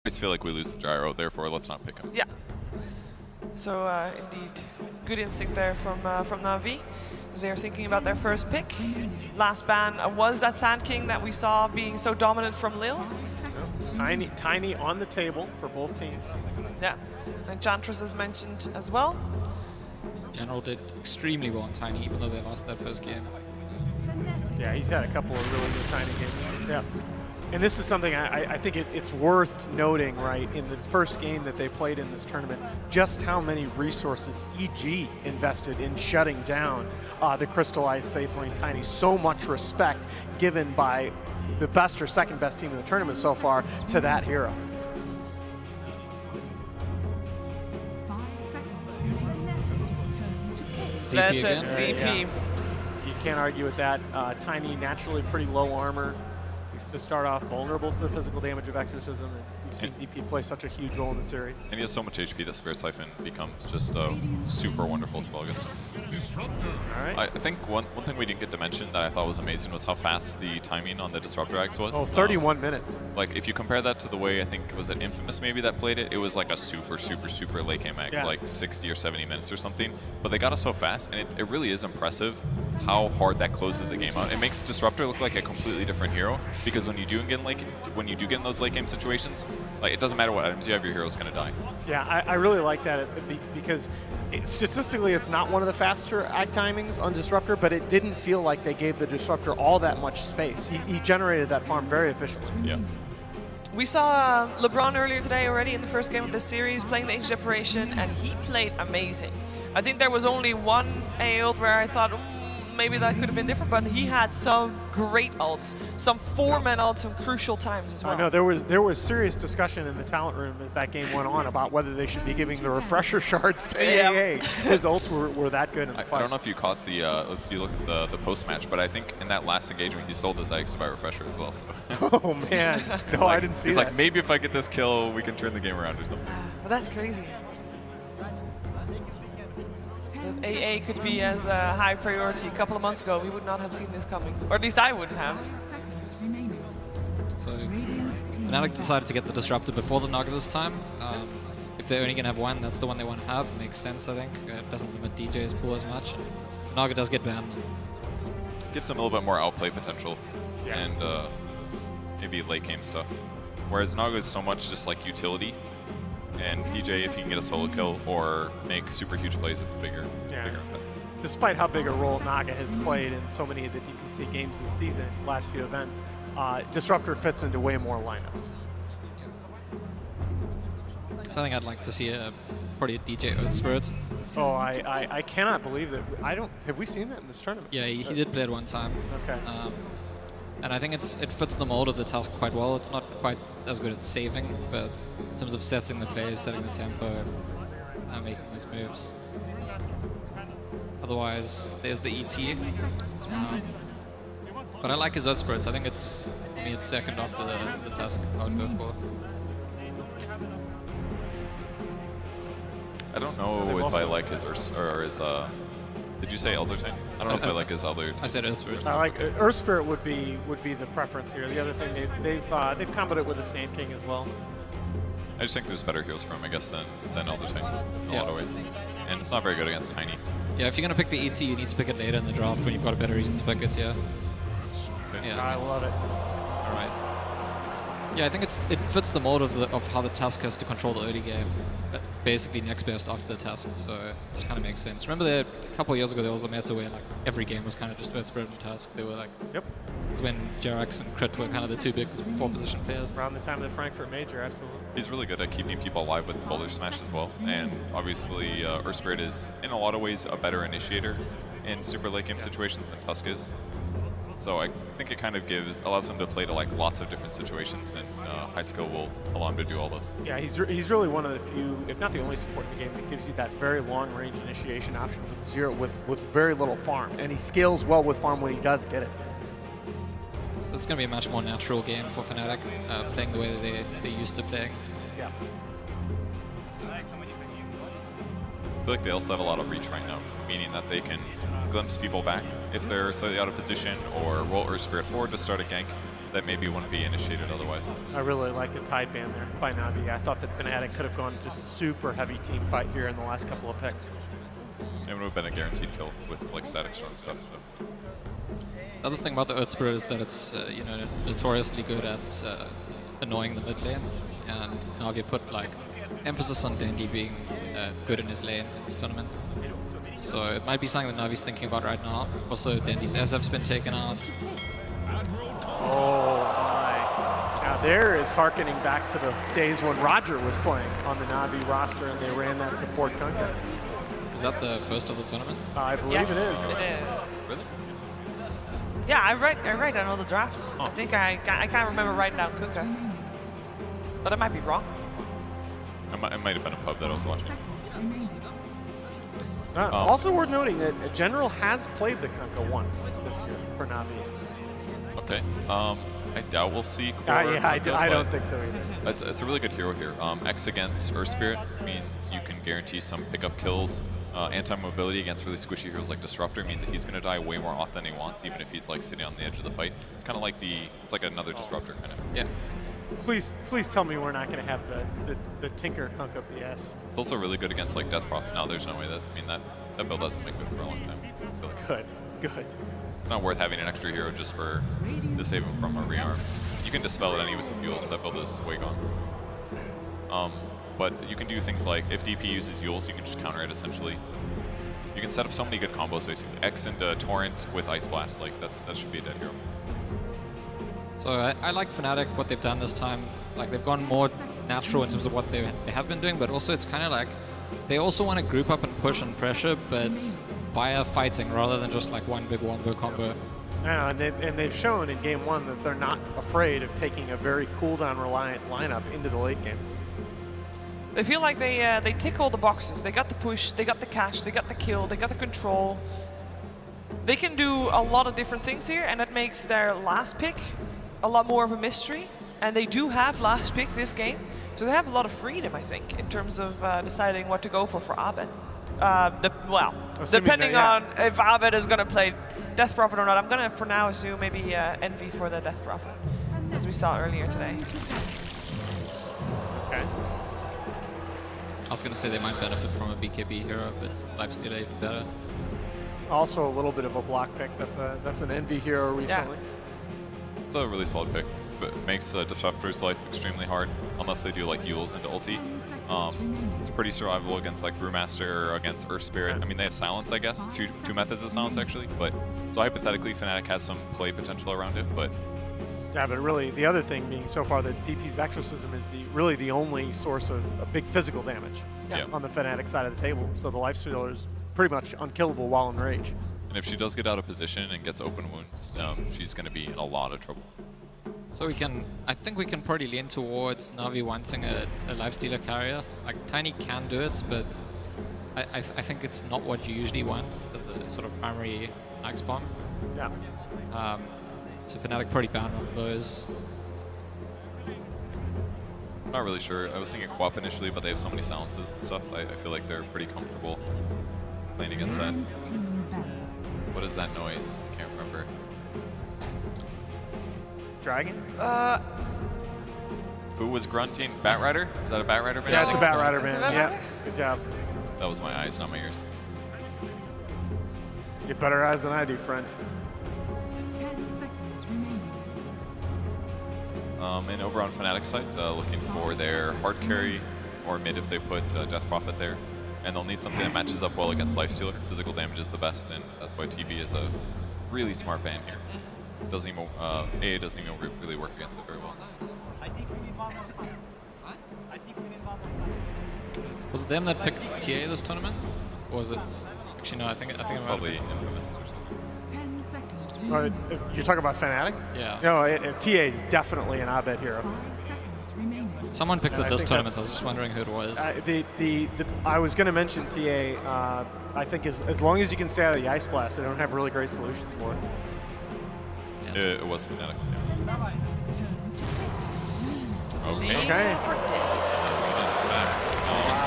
always feel like we lose the gyro, therefore let's not pick him. Yeah. So indeed, good instinct there from Navi. They're thinking about their first pick. Last ban was that Sand King that we saw being so dominant from Lil. Tiny on the table for both teams. Yeah, and Jantress is mentioned as well. General did extremely well on Tiny, even though they lost that first game. Yeah, he's had a couple of really good Tiny games. Yeah. And this is something I think it's worth noting, right, in the first game that they played in this tournament, just how many resources EG invested in shutting down the Crystallized Safe Lane Tiny. So much respect given by the best or second best team in the tournament so far to that hero. 5 seconds before Fnatic's turn to pick. That's again? it, DP. Yeah. You can't argue with that. Tiny, naturally pretty low armor. Used to start off vulnerable to the physical damage of Exorcism, and we've seen DP play such a huge role in the series. And he has so much HP that Spirit Siphon becomes just a super wonderful spell against him. All right. I think one thing we didn't get to mention that I thought was amazing was how fast the timing on the Disruptor Axe was. Oh, 31 minutes. Like, if you compare that to the way, I think, was it Infamous maybe that played it? It was like a super late game axe, Yeah. like 60 or 70 minutes or something. But they got it so fast, and it really is impressive how hard that closes the game out. It makes Disruptor look like a completely different hero, because when you do get in those late game situations, like, it doesn't matter what items you have, your hero's gonna die. Yeah, I really like that because statistically it's not one of the faster ag timings on Disruptor, but it didn't feel like they gave the Disruptor all that much space. He generated that farm very efficiently. Yeah. We saw LeBron earlier today already in the first game of this series playing the Age Separation, and he played amazing. I think there was only one ult where I thought, maybe that could have been different, but he had some great ults, some 4-man ults, some crucial times as well. I know there was serious discussion in the talent room as that game went on about whether they should be giving the refresher shards to AA. His ults were that good in the fight. I don't know if you caught the, if you looked at the post-match, but I think in that last engagement he sold his eggs to buy refresher as well. So. Oh man, no, like, I didn't see he's that. like, maybe if I get this kill, we can turn the game around or something. Well, that's crazy. AA could be as a high priority a couple of months ago. We would not have seen this coming, or at least I wouldn't have. 5 seconds remaining. So Radiant team. Fnatic decided to get the Disruptor before the Naga this time. If they're only going to have one, that's the one they want to have. Makes sense, I think. It doesn't limit DJ's pool as much. Naga does get banned. Gives them a little bit more outplay potential, Yeah. and maybe late game stuff. Whereas Naga is so much just like utility, and DJ, if he can get a solo kill or make super huge plays, it's a bigger impact. Despite how big a role Naga has played in so many of the DPC games this season, last few events, Disruptor fits into way more lineups. So I think I'd like to see probably a DJ Earth Spirit. Oh, I cannot believe that. Have we seen that in this tournament? Yeah, he did play it one time. Okay. And I think it fits the mold of the task quite well. It's not quite as good at saving, but in terms of setting the plays, setting the tempo, making those moves. Otherwise, there's the ET. But I like his Earth Spirits. I think it's, for me, it's second after the task I would go for. I don't know if I like his did you say Elder Tank? I don't know if I like his Elder Tank. I said Earth Spirits. I like Earth Spirit would be the preference here. The other thing they've comboed it with the Sand King as well. I just think there's better heroes for him, I guess, than Elder Tank in a lot of ways. And it's not very good against Tiny. Yeah, if you're going to pick the ET, you need to pick it later in the draft when you've got a better reason to pick it, yeah. I love it. All right. Yeah, I think it fits the mold of how the task has to control the early game. Basically next best after the task, so it just kind of makes sense. Remember that a couple of years ago there was a meta where like every game was kind of just Earth Spirit and task. They were like, Yep. it was when Jerax and Crit were kind of the two big 4-position players. Around the time of the Frankfurt Major, absolutely. He's really good at keeping people alive with Boulder Smash as well. And obviously, Earth Spirit is, in a lot of ways, a better initiator in super late game situations than Tusk is. So I think it kind of allows him to play to like lots of different situations, and high skill will allow him to do all those. Yeah, he's really one of the few, if not the only support in the game that gives you that very long range initiation option with very little farm, and he scales well with farm when he does get it. So it's going to be a much more natural game for Fnatic, playing the way that they used to playing. Yeah. I feel like they also have a lot of reach right now, meaning that they can glimpse people back if they're slightly out of position, or roll Earth Spirit forward to start a gank, that maybe wouldn't be initiated otherwise. I really like the tide ban there by Navi. I thought that Fnatic could have gone just super heavy team fight here in the last couple of picks. It would have been a guaranteed kill with like static storm stuff. So. The other thing about the Earth Spirit is that it's you know, notoriously good at annoying the mid lane, and Navi put like emphasis on Dandy being good in his lane in this tournament. So it might be something that Navi's thinking about right now. Also, Dandy's SF's been taken out. Oh my. Now there is hearkening back to the days when Roger was playing on the Navi roster and they ran that support Kunkka. Is that the first of the tournament? I believe Yes, it is. it is. Really? Yeah, I write down all the drafts. I think I can't remember writing down Kunkka, but I might be wrong. It might have been a pub that I was watching. Seconds remaining. Also worth noting that General has played the Kunkka once this year for Navi. Okay. I doubt we'll see. I don't think so either. It's a really good hero here. X against Earth Spirit means you can guarantee some pickup kills. Anti-mobility against really squishy heroes like Disruptor means that he's going to die way more often than he wants, even if he's like sitting on the edge of the fight. It's kind of like it's like another Disruptor kind of. Yeah. Please tell me we're not going to have the Tinker Kunkka BS. It's also really good against like Death Prophet. No, there's no way that build hasn't been good for a long time. I feel like. Good. It's not worth having an extra hero just for disable from a rearm. You can dispel it any with Yules. That build is way gone. But you can do things like if DP uses Yules, you can just counter it essentially. You can set up so many good combos basically. X into Torrent with Ice Blast. Like that should be a dead hero. So I like Fnatic, what they've done this time. Like they've gone more natural in terms of what they have been doing, but also it's kind of like they also want to group up and push and pressure, but via fighting rather than just like one big wombo combo. Yeah, and they've shown in game one that they're not afraid of taking a very cooldown reliant lineup into the late game. They feel like they tick all the boxes. They got the push, they got the catch, they got the kill, they got the control. They can do a lot of different things here, and that makes their last pick a lot more of a mystery. And they do have last pick this game, so they have a lot of freedom, I think, in terms of deciding what to go for Abed. Depending on if Abed is going to play Death Prophet or not, I'm going to, for now, assume maybe Envy for the Death Prophet, as we saw earlier today. Okay. I was going to say they might benefit from a BKB hero, but Lifesteal even better. Also a little bit of a block pick. That's an Envy hero recently. Yeah. It's a really solid pick, but it makes Disruptor's life extremely hard unless they do like Yules into ulti. It's pretty survivable against like Brewmaster or against Earth Spirit. I mean, they have silence, I guess. Two methods of silence actually, but so hypothetically, Fnatic has some play potential around it, but. Yeah, but really the other thing being so far that DP's Exorcism is really the only source of big physical damage on the Fnatic side of the table. So the Lifestealer is pretty much unkillable while in rage. And if she does get out of position and gets open wounds, she's going to be in a lot of trouble. So I think we can probably lean towards Navi wanting a Lifestealer carrier. Like Tiny can do it, but I think it's not what you usually want as a sort of primary Axe Bomb. Yeah. So Fnatic probably bound one of those. Not really sure. I was thinking Co-op initially, but they have so many silences and stuff. I feel like they're pretty comfortable playing against that. What is that noise? I can't remember. Dragon? Who was grunting? Batrider? Is that a Batrider band? Yeah, it's a Batrider Is it band. Batrider? Yeah, good job. That was my eyes, not my ears. You get better eyes than I do, friend. 10 seconds remaining. And over on Fnatic's side, looking for their hard carry or mid if they put Death Prophet there. And they'll need something that matches up well against Lifestealer. Physical damage is the best, and that's why TB is a really smart ban here. Doesn't even, AA doesn't even really work against it very well. Was it them that picked TA this tournament? Or was it... Actually, no, I think it might have Probably been. Infamous or something. 10 seconds remaining. You're talking about Fnatic? Yeah. No, TA is definitely an Abed hero. 5 seconds remaining. Someone picked And it I this think tournament. I that's- was just wondering who it was. I was going to mention TA. I think as long as you can stay out of the Ice Blast, they don't have really great solutions for it. Yeah, so- It was Fnatic. Fnatic's turn to pick. Okay. Okay. For dead. It's back.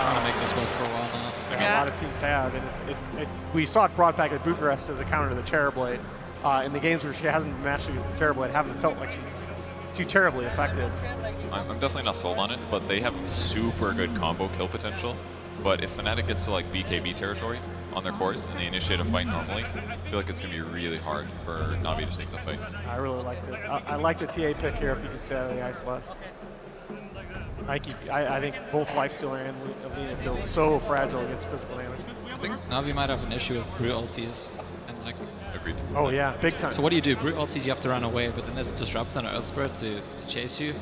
trying to make this work for a while now. A Yeah. lot of teams have, and we saw it brought back at Bucharest as a counter to the Terrorblade. In the games where she hasn't matched against the Terrorblade, haven't felt like she's too terribly effective. I'm definitely not sold on it, but they have super good combo kill potential. But if Fnatic gets to like BKB territory on their course and they initiate a fight normally, I feel like it's going to be really hard for Navi to take the fight. I really like it. I like the TA pick here if you can stay out of the ice less. I think both Lifestealer and Lina feel so fragile against physical damage. I think Navi might have an issue with brute ultis. And like, Agreed. Oh yeah, big time. so what do you do? Brute ultis, you have to run away, but then there's a Disrupt and an Earth Spirit to chase you.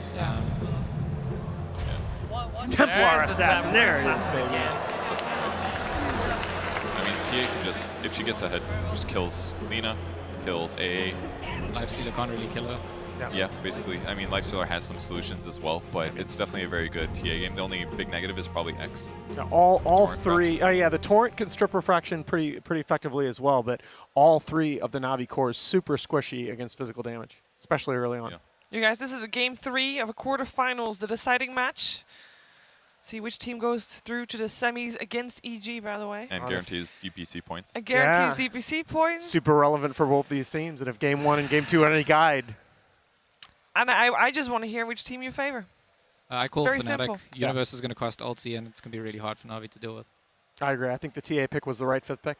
Templar There's the Assassin, Templar there it is, Assassin baby. again. I mean, TA can just, if she gets ahead, just kills Lina, kills AA. Lifestealer can't really kill her. Yeah, basically. I mean, Lifestealer has some solutions as well, but it's definitely a very good TA game. The only big negative is probably X. Yeah, all Torrent three. traps. Yeah, the Torrent can strip refraction pretty effectively as well, but all three of the Navi cores super squishy against physical damage, especially early on. Yeah. You guys, this is a game 3 of a quarterfinals, the deciding match. See which team goes through to the semis against EG, by the way. And guarantees DPC points. And guarantees DPC points. Super relevant for both these teams, and if Game 1 and Game 2 are any guide. And I just want to hear which team you favor. I call very Fnatic. simple. Universe is going to cost ulti, and it's going to be really hard for Navi to deal with. I agree. I think the TA pick was the right fifth pick.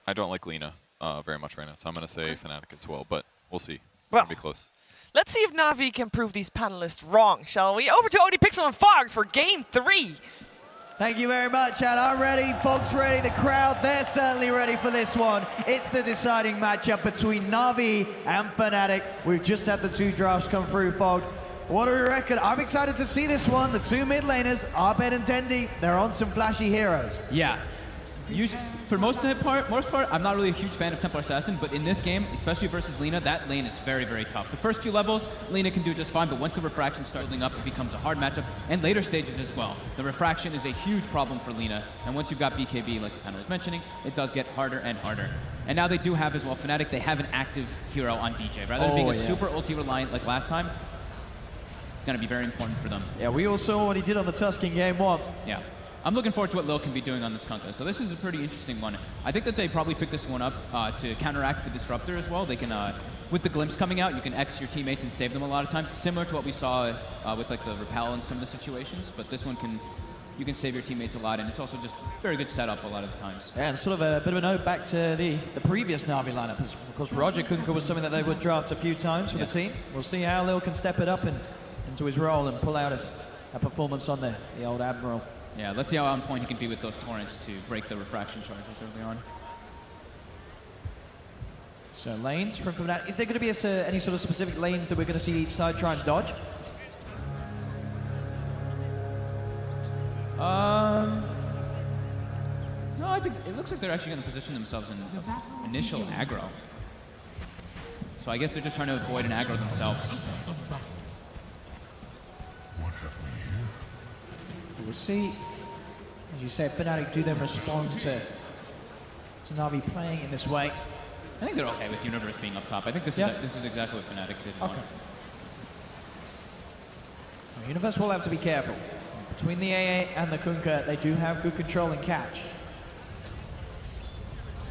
I don't like Lina very much right now, so I'm going to say Fnatic as well, but we'll see. It's Well, going to be close. let's see if Navi can prove these panelists wrong, shall we? Over to Odie Pixel and Fog for game 3. Thank you very much, and I'm ready, folks ready, the crowd, they're certainly ready for this one. It's the deciding matchup between Navi and Fnatic. We've just had the 2 drafts come through, Fog. What do we reckon? I'm excited to see this one. The 2 mid laners, Abed and Dendi, they're on some flashy heroes. Yeah. For most part, I'm not really a huge fan of Templar Assassin, but in this game, especially versus Lina, that lane is very, very tough. The first few levels, Lina can do just fine, but once the refraction starts building up, it becomes a hard matchup, and later stages as well. The refraction is a huge problem for Lina, and once you've got BKB, like Hannah was mentioning, it does get harder and harder. And now they do have as well, Fnatic, they have an active hero on DJ. Rather than being a super ulti reliant like last time, it's going to be very important for them. Yeah, we all saw what he did on the Tusk in game 1. Yeah. I'm looking forward to what Lil can be doing on this Kunkka. So this is a pretty interesting one. I think that they probably picked this one up to counteract the Disruptor as well. They can, with the Glimpse coming out, you can X your teammates and save them a lot of times, similar to what we saw with like the Repel in some of the situations. But this one you can save your teammates a lot, and it's also just very good setup a lot of the times. Yeah, and sort of a bit of a note back to the previous Navi lineup. Of course, Roger Kunkka was something that they would draft a few times for the team. We'll see how Lil can step it up into his role and pull out a performance on the old Admiral. Yeah, let's see how on point he can be with those torrents to break the refraction charges early on. So lanes from that. Is there going to be any sort of specific lanes that we're going to see each side try and dodge? No, I think it looks like they're actually going to position themselves in initial aggro. So I guess they're just trying to avoid an aggro themselves. We'll see, as you said, Fnatic do then respond to Navi playing in this way. I think they're okay with Universe being up top. I think this is exactly what Fnatic did. Okay. Universe will have to be careful. Between the AA and the Kunkka, they do have good control and catch.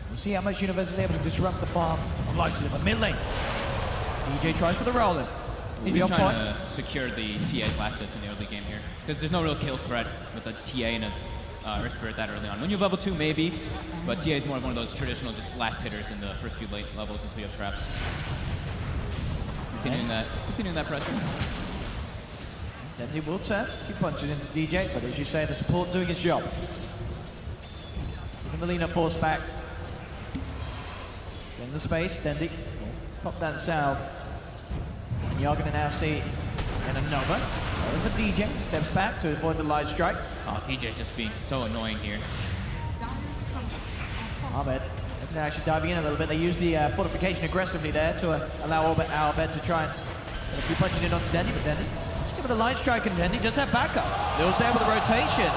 We'll see how much Universe is able to disrupt the farm of Lifestealer. But mid lane, DJ tries for the roll-in. He's just trying to secure the TA's last hits in the early game here. Because there's no real kill threat with a TA and a Earth Spirit that early on. When you're level 2, maybe, but TA is more of one of those traditional just last hitters in the first few late levels until you have traps. Continuing that pressure. Dendi will turn, he punches into DJ, but as you say, the support doing his job. Keeping the Lina force back. In the space, Dendi pop that south. And you're going to now see in a Nova. Over DJ, steps back to avoid the light strike. Oh, DJ just being so annoying here. Abed, they're actually diving in a little bit. They use the fortification aggressively there to allow Abed to try and get a few punches in onto Dendi, but Dendi, just give it a light strike and Dendi does have backup. Lil's there with a rotation.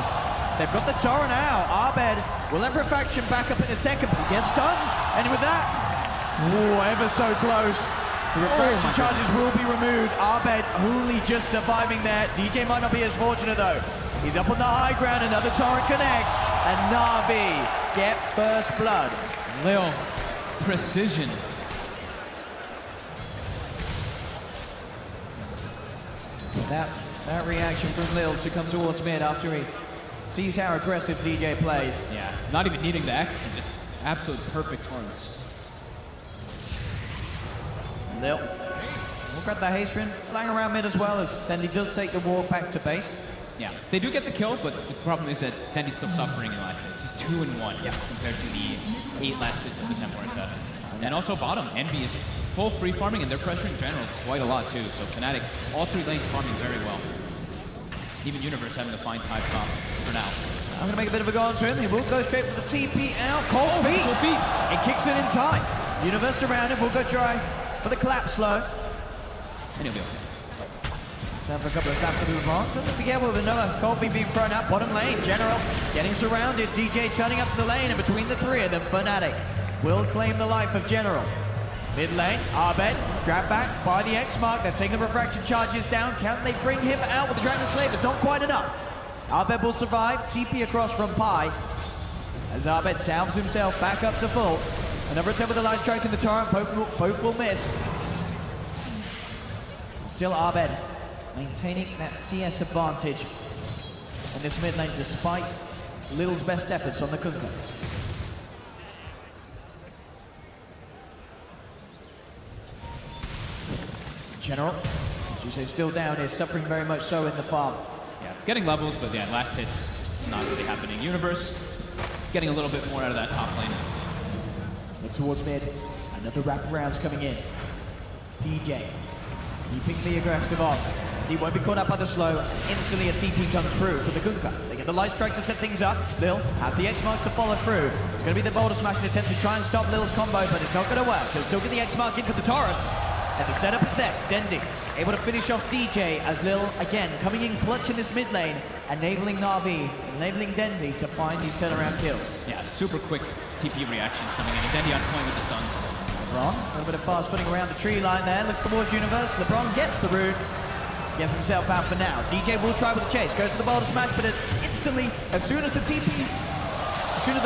They've got the Torrent out. Abed will let Refraction back up in a second, but he gets stunned. And with that, ever so close. The refraction charges will be removed. Abed only just surviving there. DJ might not be as fortunate though. He's up on the high ground, another Torrent connects, and Navi get first blood. Lil, precision. That reaction from Lil to come towards mid after he sees how aggressive DJ plays. Yeah, not even needing the X, just absolute perfect torrents. Lil will grab that haste spin, flying around mid as well, as then he does take the walk back to base. Yeah, they do get the kill, but the problem is that Dendy's still suffering in last hits. He's 2 and 1 compared to the 8 last hits of the Templar assassin. And also bottom, Envy is full free farming, and they're pressuring general quite a lot too. So Fnatic, all 3 lanes farming very well. Even Universe having to find type top for now. I'm gonna make a bit of a go on to him. He will go straight for the TP out. Cold feet. Cold feet. It kicks it in time. Universe around him. Will go try for the collapse slow. And he'll be okay. Time for a couple of snaps to move on. Doesn't forget with another cold feet being thrown out. Bottom lane. General getting surrounded. DJ turning up to the lane, and between the 3 of them, Fnatic will claim the life of General. Mid lane, Abed, grab back by the X mark. They're taking the refraction charges down. Can they bring him out with the Dragon Slave? It's not quite enough. Abed will survive. TP across from Pi. As Abed salves himself back up to full. Another attempt with the line strike in the torrent. Both will miss. Still Abed maintaining that CS advantage in this mid lane despite Lil's best efforts on the Kuzma. General, as you say, still down here, suffering very much so in the farm. Yeah, getting levels, but yeah, last hits not really happening. Universe getting a little bit more out of that top lane. Look towards mid, another wraparound's coming in. DJ, keeping the aggressive on. He won't be caught up by the slow. Instantly a TP comes through for the Gunka. They get the light strike to set things up. Lil has the X mark to follow through. It's going to be the boulder smash attempt to try and stop Lil's combo, but it's not going to work. He'll still get the X mark into the torrent. And the setup is there. Dendi able to finish off DJ as Lil, again, coming in clutch in this mid lane, enabling Navi, enabling Dendi to find these turnaround kills. Yeah, super quick TP reactions coming in. And Dendi on point with the stuns. LeBron, a little bit of fast footing around the tree line there, looks towards Universe. LeBron gets the root, gets himself out for now. DJ will try with the chase, goes for the boulder smash, but instantly, as soon as the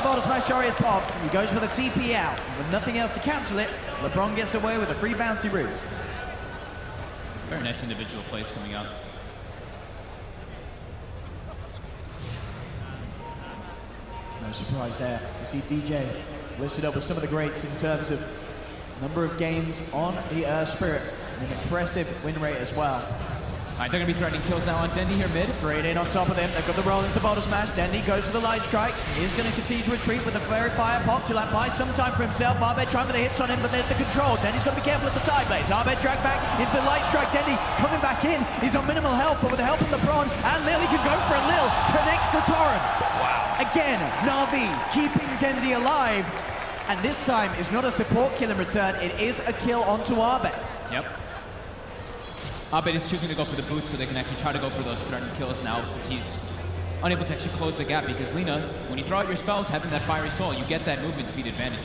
boulder smash is popped, he goes for the TP out. With nothing else to cancel it, LeBron gets away with a free bounty route. Very nice individual plays coming out. No surprise there to see DJ listed up with some of the greats in terms of number of games on the Spirit, and an impressive win rate as well. All right, they're going to be threatening kills now on Dendi here mid. Straight in on top of them. They've got the roll into the boulder smash. Dendi goes for the light strike. He's going to continue to retreat with a very fire pop to buy some time for himself. Abed trying for the hits on him, but there's the control. Dendi's got to be careful at the side blades. Abed dragged back into the light strike. Dendi coming back in. He's on minimal health, but with the help of LeBron and Lil, he can go for a Lil. Connects the torrent. Wow. Again, Navi keeping Dendi alive. And this time, it's not a support kill in return. It is a kill onto Abed. Yep. Abed is choosing to go for the boots so they can actually try to go for those threatened kills now, because he's unable to actually close the gap, because Lina, when you throw out your spells, having that fiery soul, you get that movement speed advantage.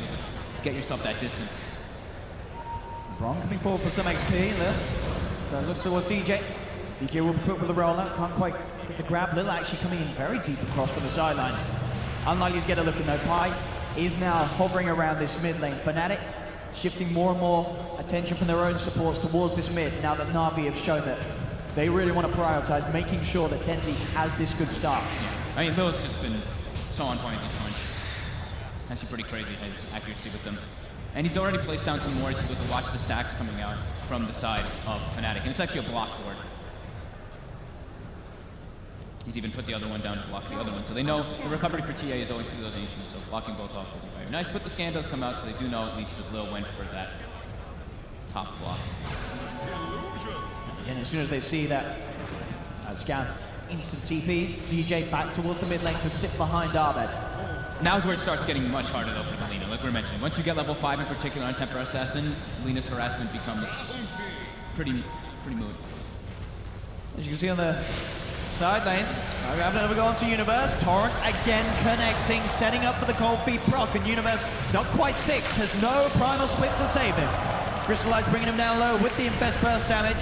Get yourself that distance. LeBron coming forward for some XP. Lil looks towards DJ. DJ will be put with the roller. Can't quite get the grab. Lil actually coming in very deep across from the sidelines. Unlikely to get a look at no Pi. Is now hovering around this mid lane. Fnatic shifting more and more attention from their own supports towards this mid, now that Navi have shown that they really want to prioritize making sure that Dendi has this good start. I mean, Lil's just been so on point at these points. Actually pretty crazy, his accuracy with them. And he's already placed down some wards with the watch the stacks coming out from the side of Fnatic. And it's actually a block ward. He's even put the other one down to block the other one. So they know the recovery for TA is always through those ancients, so blocking both off will be very nice. But the scan does come out, so they do know at least that Lil went for that top block. And as soon as they see that scan, instant TP, DJ back towards the mid lane to sit behind Abed. Now's where it starts getting much harder though for the Lina, like we were mentioning. Once you get level 5 in particular on Templar Assassin, Lina's harassment becomes pretty moot. As you can see on the side lanes, we have another go on to Universe. Torrent again connecting, setting up for the cold feet proc, and Universe, not quite 6, has no primal split to save him. Crystallize bringing him down low with the Infest burst damage.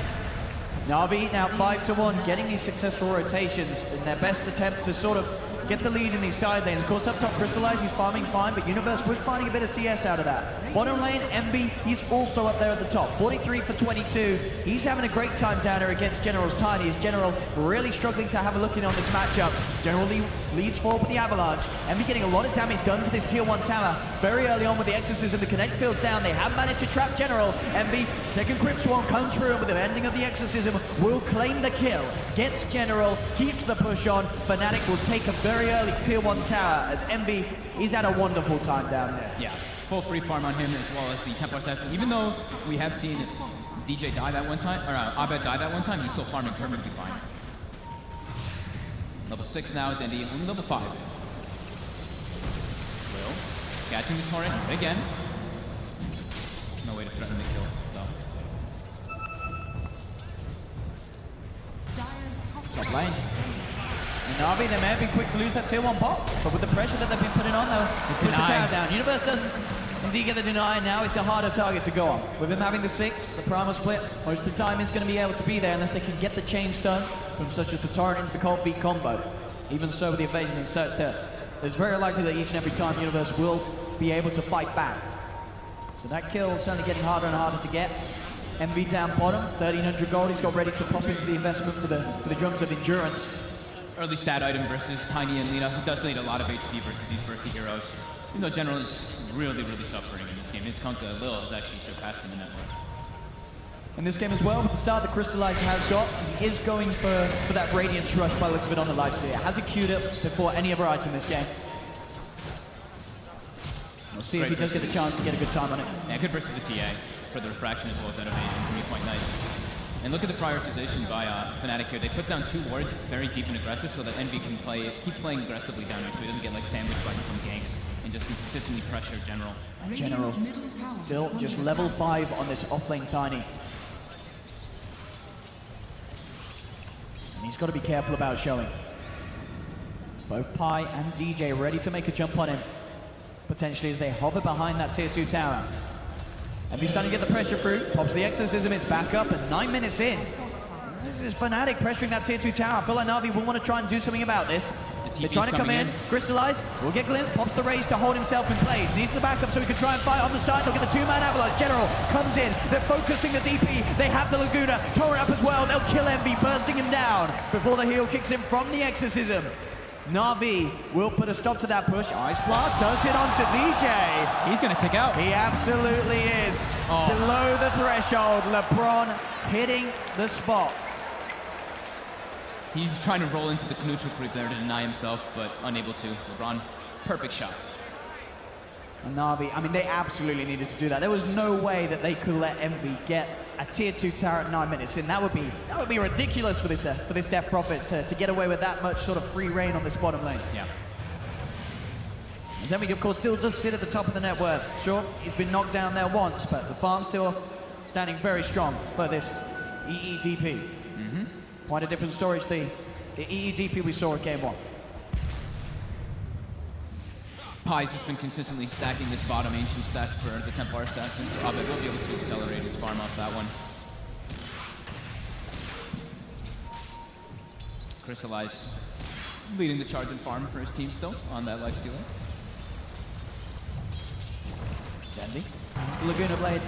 Navi now 5-1, getting these successful rotations in their best attempt to sort of get the lead in these side lanes. Of course, up top, Crystallize, he's farming fine, but Universe was finding a bit of CS out of that. Bottom lane, Envy, he's also up there at the top. 43 for 22. He's having a great time down here against General's Tiny, as General really struggling to have a look in on this matchup. General leads forward with the Avalanche. Envy getting a lot of damage done to this tier 1 tower very early on with the Exorcism. The Connect field down. They have managed to trap General. Envy, second Crypt Swarm comes through, and with the ending of the Exorcism, will claim the kill. Gets General, keeps the push on. Fnatic will take a very early tier 1 tower, as Envy, he's had a wonderful time down there. Yeah, full free farm on him, as well as the Templar assassin. Even though we have seen DJ die that one time, or Abed die that one time, he's still farming perfectly fine. Level 6 now, Dendi only level 5. Will catching the torrent again. No way to threaten the kill, though. Top lane. And Navi, they may have been quick to lose that tier 1 bot, but with the pressure that they've been putting on, they'll put the tower down. Universe does indeed get the deny, now it's a harder target to go on. With him having the 6, the primal split, most of the time he's going to be able to be there unless they can get the chain stun from such as the torrent into the cold feet combo. Even so, with the evasion and search there, it's very likely that each and every time Universe will be able to fight back. So that kill is certainly getting harder and harder to get. MV down bottom, 1300 gold. He's got ready to pop into the investment for the drums of endurance. Early stat item versus Tiny and Lina, who does need a lot of HP versus these birthday heroes. Even though General is really suffering in this game. His Kunkka Lil has actually surpassed him in net worth. In this game as well, with the start that Crystallize has got, he is going for that Radiance Rush by the looks of it on the lifesteal. Has it queued up before any other item in this game. We'll see if he does get the chance to get a good time on it. Yeah, good versus the TA for the refraction as well as that evasion can be quite nice. And look at the prioritization by Fnatic here. They put down 2 wards very deep and aggressive so that Envy can keep playing aggressively down here so he doesn't get like sandwiched by some ganks and just consistently pressure General. General still just level 5 on this offlane Tiny. And he's got to be careful about showing. Both Pi and DJ ready to make a jump on him, potentially as they hover behind that tier 2 tower. And he's starting to get the pressure through, pops the Exorcism, it's back up, and 9 minutes in. This is Fnatic pressuring that tier 2 tower. I feel like Navi will want to try and do something about this. They're trying to come in. Crystallize, will get glimpse, pops the raise to hold himself in place. Needs the backup so he can try and fight on the side. Look at the 2-man Avalanche. General comes in, they're focusing the DP. They have the Laguna, Torrent up as well. They'll kill Envy, bursting him down before the heal kicks in from the Exorcism. Navi will put a stop to that push. Ice Blast does hit onto DJ. He's going to tick out. He absolutely is. Below the threshold, LeBron hitting the spot. He's trying to roll into the neutral creep there to deny himself, but unable to. LeBron, perfect shot. And Navi, I mean, they absolutely needed to do that. There was no way that they could let Envy get a tier 2 tower at 9 minutes in. That would be ridiculous for this Death Prophet to get away with that much sort of free reign on this bottom lane. Yeah. And Envy, of course, still does sit at the top of the net worth. Sure, he's been knocked down there once, but the farm still standing very strong for this EEDP. Quite a different story to the EEDP we saw at Game 1. Pi's just been consistently stacking this bottom ancient stack for the Templar assassin. Abed will be able to accelerate his farm off that one. Crystallize leading the charge and farm for his team still on that lifestealer. Sandy, the Laguna Blade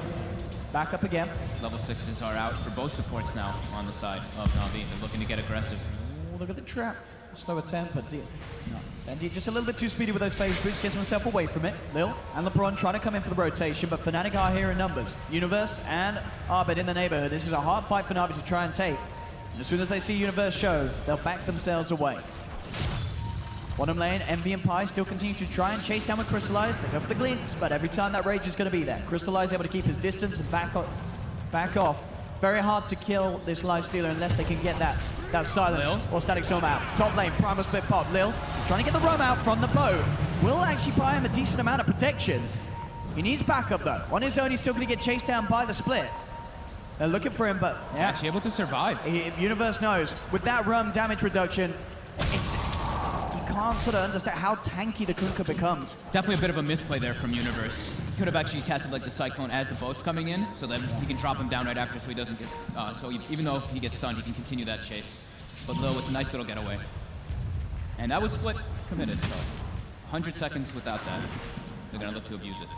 back up again. Level 6s are out for both supports now on the side of Navi. They're looking to get aggressive. Ooh, look at the trap. Slow attempt, but Sandy just a little bit too speedy with those phase boots, gets himself away from it. Lil and LeBron trying to come in for the rotation, but Fnatic are here in numbers. Universe and Abed in the neighborhood. This is a hard fight for Navi to try and take. And as soon as they see Universe show, they'll back themselves away. Bottom lane, Envy and Pi still continue to try and chase down with Crystallize. They go for the glimpse, but every time that rage is going to be there. Crystallize able to keep his distance and back off. Very hard to kill this lifestealer unless they can get that silence Lil. or static storm out. Top lane, primal split pop. Lil trying to get the roam out from the boat. Will actually buy him a decent amount of protection. He needs backup though. On his own, he's still going to get chased down by the split. They're looking for him, but He's actually able to survive. Universe knows with that roam damage reduction, you can't sort of understand how tanky the Kunkka becomes. Definitely a bit of a misplay there from Universe. He could have actually casted like the Cyclone as the boat's coming in, so that he can drop him down right after, so he doesn't get. Even though he gets stunned, he can continue that chase. But Lil with a nice little getaway. And that was split committed, so 100 seconds without that. They're gonna look to abuse it.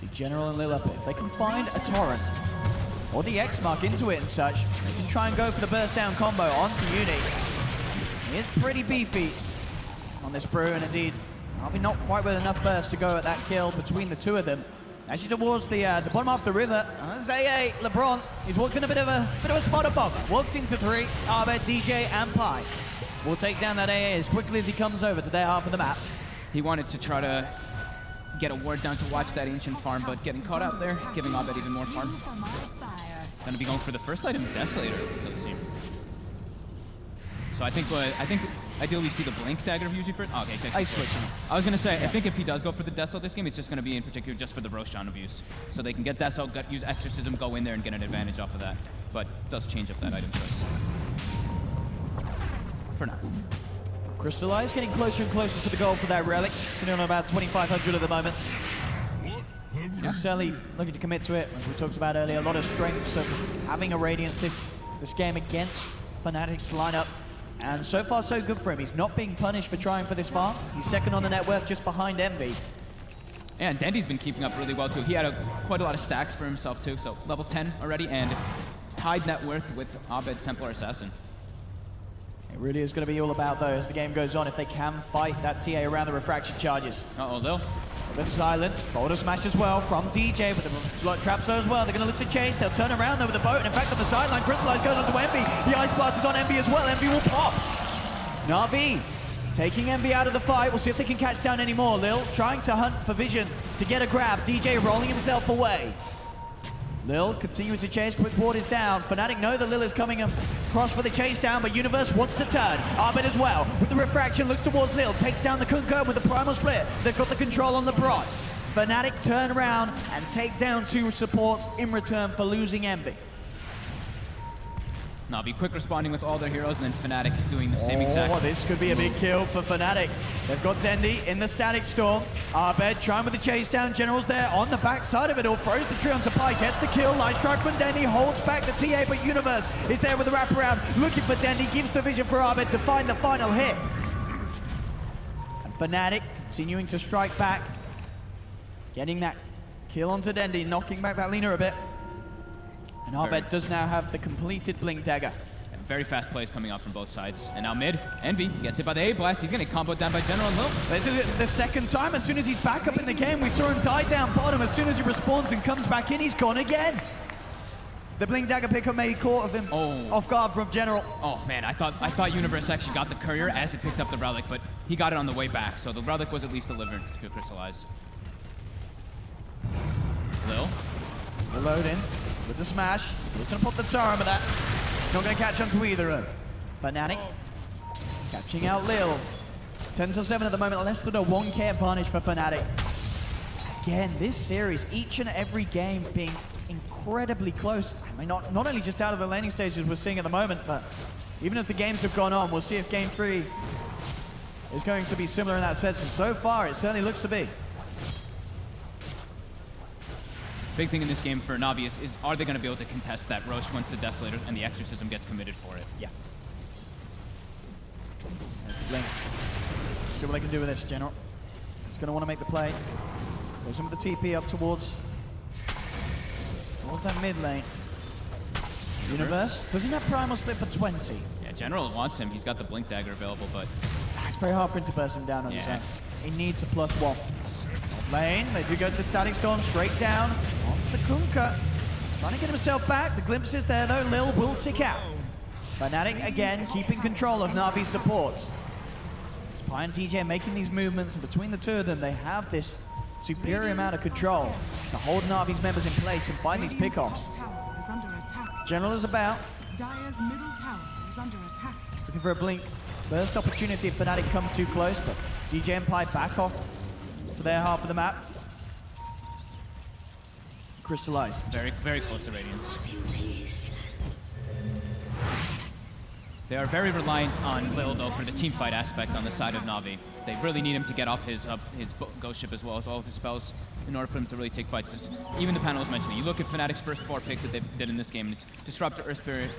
See General and Lil up it. If they can find a Torrent or the X mark into it and such, they can try and go for the burst down combo onto Uni. He is pretty beefy on this brew, and indeed, Navi not quite with enough burst to go at that kill between the two of them. Actually towards the bottom of the river, as AA, LeBron, he's walked in a bit of a spotter bomb. Walked into 3, Arbed, DJ, and Pi. Will take down that AA as quickly as he comes over to their half of the map. He wanted to try to get a ward down to watch that ancient farm, but getting caught out there, giving Abed even more farm. Gonna be going for the first item, Desolator, it does seem. So I think ideally we see the Blink Dagger usually first. Oh, okay, Ice switching. I was gonna say, I think if he does go for the Deso this game, it's just gonna be in particular just for the Roshan abuse. So they can get Deso, use Exorcism, go in there and get an advantage off of that. But it does change up that item choice. For now. Crystallize getting closer and closer to the goal for that relic. Sitting on about 2,500 at the moment. Certainly looking to commit to it, as we talked about earlier. A lot of strengths of having a Radiance this game against Fnatic's lineup. And so far, so good for him. He's not being punished for trying for this farm. He's second on the net worth, just behind Envy. Yeah, and Dendy's been keeping up really well too. He had quite a lot of stacks for himself too, so level 10 already, and tied net worth with Abed's Templar Assassin. It really is going to be all about, though, as the game goes on, if they can fight that TA around the refraction charges. Uh-oh, Lil. The silence, boulder smash as well from DJ with the slot trap so as well. They're going to look to chase, they'll turn around over the boat, and in fact on the sideline, Crystallize goes onto Envy. The Ice Blast is on Envy as well, Envy will pop. Navi taking Envy out of the fight, we'll see if they can catch down any more. Lil trying to hunt for vision to get a grab, DJ rolling himself away. Lil continuing to chase, quick ward is down. Fnatic know that Lil is coming across for the chase down, but Universe wants to turn. Arbed as well, with the refraction, looks towards Lil, takes down the Kunkka with the primal split. They've got the control on the Brot. Fnatic turn around and take down 2 supports in return for losing Envy. Navi quick responding with all their heroes, and then Fnatic doing the same exact. This could be a big kill for Fnatic. They've got Dendy in the Static Storm. Arbed trying with the chase down. General's there on the back side of it all. Throws the tree onto Pi, gets the kill. Nice strike from Dendy, holds back the TA, but Universe is there with the wraparound. Looking for Dendy, gives the vision for Arbed to find the final hit. And Fnatic continuing to strike back. Getting that kill onto Dendy, knocking back that Lina a bit. And Arbed does now have the completed Blink Dagger. Very fast plays coming out from both sides. And now mid, Envy gets hit by the A-Blast. He's going to combo down by General and Lil. This is the second time. As soon as he's back up in the game, we saw him die down bottom. As soon as he respawns and comes back in, he's gone again. The Blink Dagger pickup maybe caught of him off guard from General. Oh man, I thought Universe actually got the courier as it picked up the relic, but he got it on the way back, so the relic was at least delivered to Crystallize. Lil. Reload in with the smash. He's going to put the tower, but that's not going to catch onto either of them. Fnatic catching out Lil. 10-7 at the moment, less than a 1k advantage for Fnatic. Again, this series, each and every game being incredibly close. I mean, not only just out of the laning stages we're seeing at the moment, but even as the games have gone on, we'll see if game 3 is going to be similar in that sense. And so far, it certainly looks to be. Big thing in this game for Navi is are they going to be able to contest that Roche once the Desolator and the Exorcism gets committed for it? Yeah. There's the Blink. Let's see what they can do with this, General. He's going to want to make the play. Goes in with the TP up towards that mid lane. Universe doesn't have primal split for 20. Yeah, General wants him. He's got the Blink Dagger available, but It's very hard for him to burst him down on his own. He needs a +1. Lane, they do go to the Static Storm straight down onto the Kunkka. Trying to get himself back. The glimpse is there though. Lil will tick out. Fnatic again keeping control of Navi's supports. It's Pi and DJ making these movements, and between the two of them, they have this superior amount of control to hold Navi's members in place and find these pickoffs. Tower is under attack. General is about. Dire's middle tower is under attack. Looking for a blink. First opportunity if Fnatic come too close, but DJ and Pi back off to their half of the map. Crystallize. very, very close to Radiance. They are very reliant on Lil, though, for the teamfight aspect on the side of Navi. They really need him to get off his Ghost Ship as well as all of his spells in order for him to really take fights. Just, even the panel was mentioning, you look at Fnatic's first 4 picks that they did in this game, and it's Disrupt, Earth Spirit,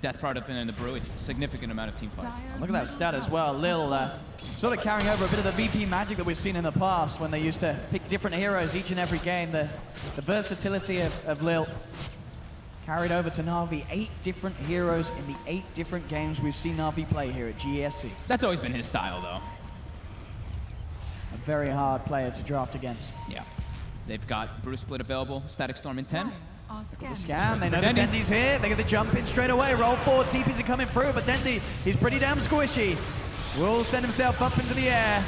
Death product and the Brew, it's a significant amount of team fight. Look at that stat as well. Lil sort of carrying over a bit of the VP magic that we've seen in the past when they used to pick different heroes each and every game. The versatility of Lil carried over to Navi. 8 different heroes in the 8 different games we've seen Navi play here at GESC. That's always been his style, though. A very hard player to draft against. Yeah. They've got Brew Split available, Static Storm in 10. The scan, they know that Dendi's here. They get the jump in straight away. Roll forward, TPs are coming through, but Dendi, he's pretty damn squishy. Will send himself up into the air.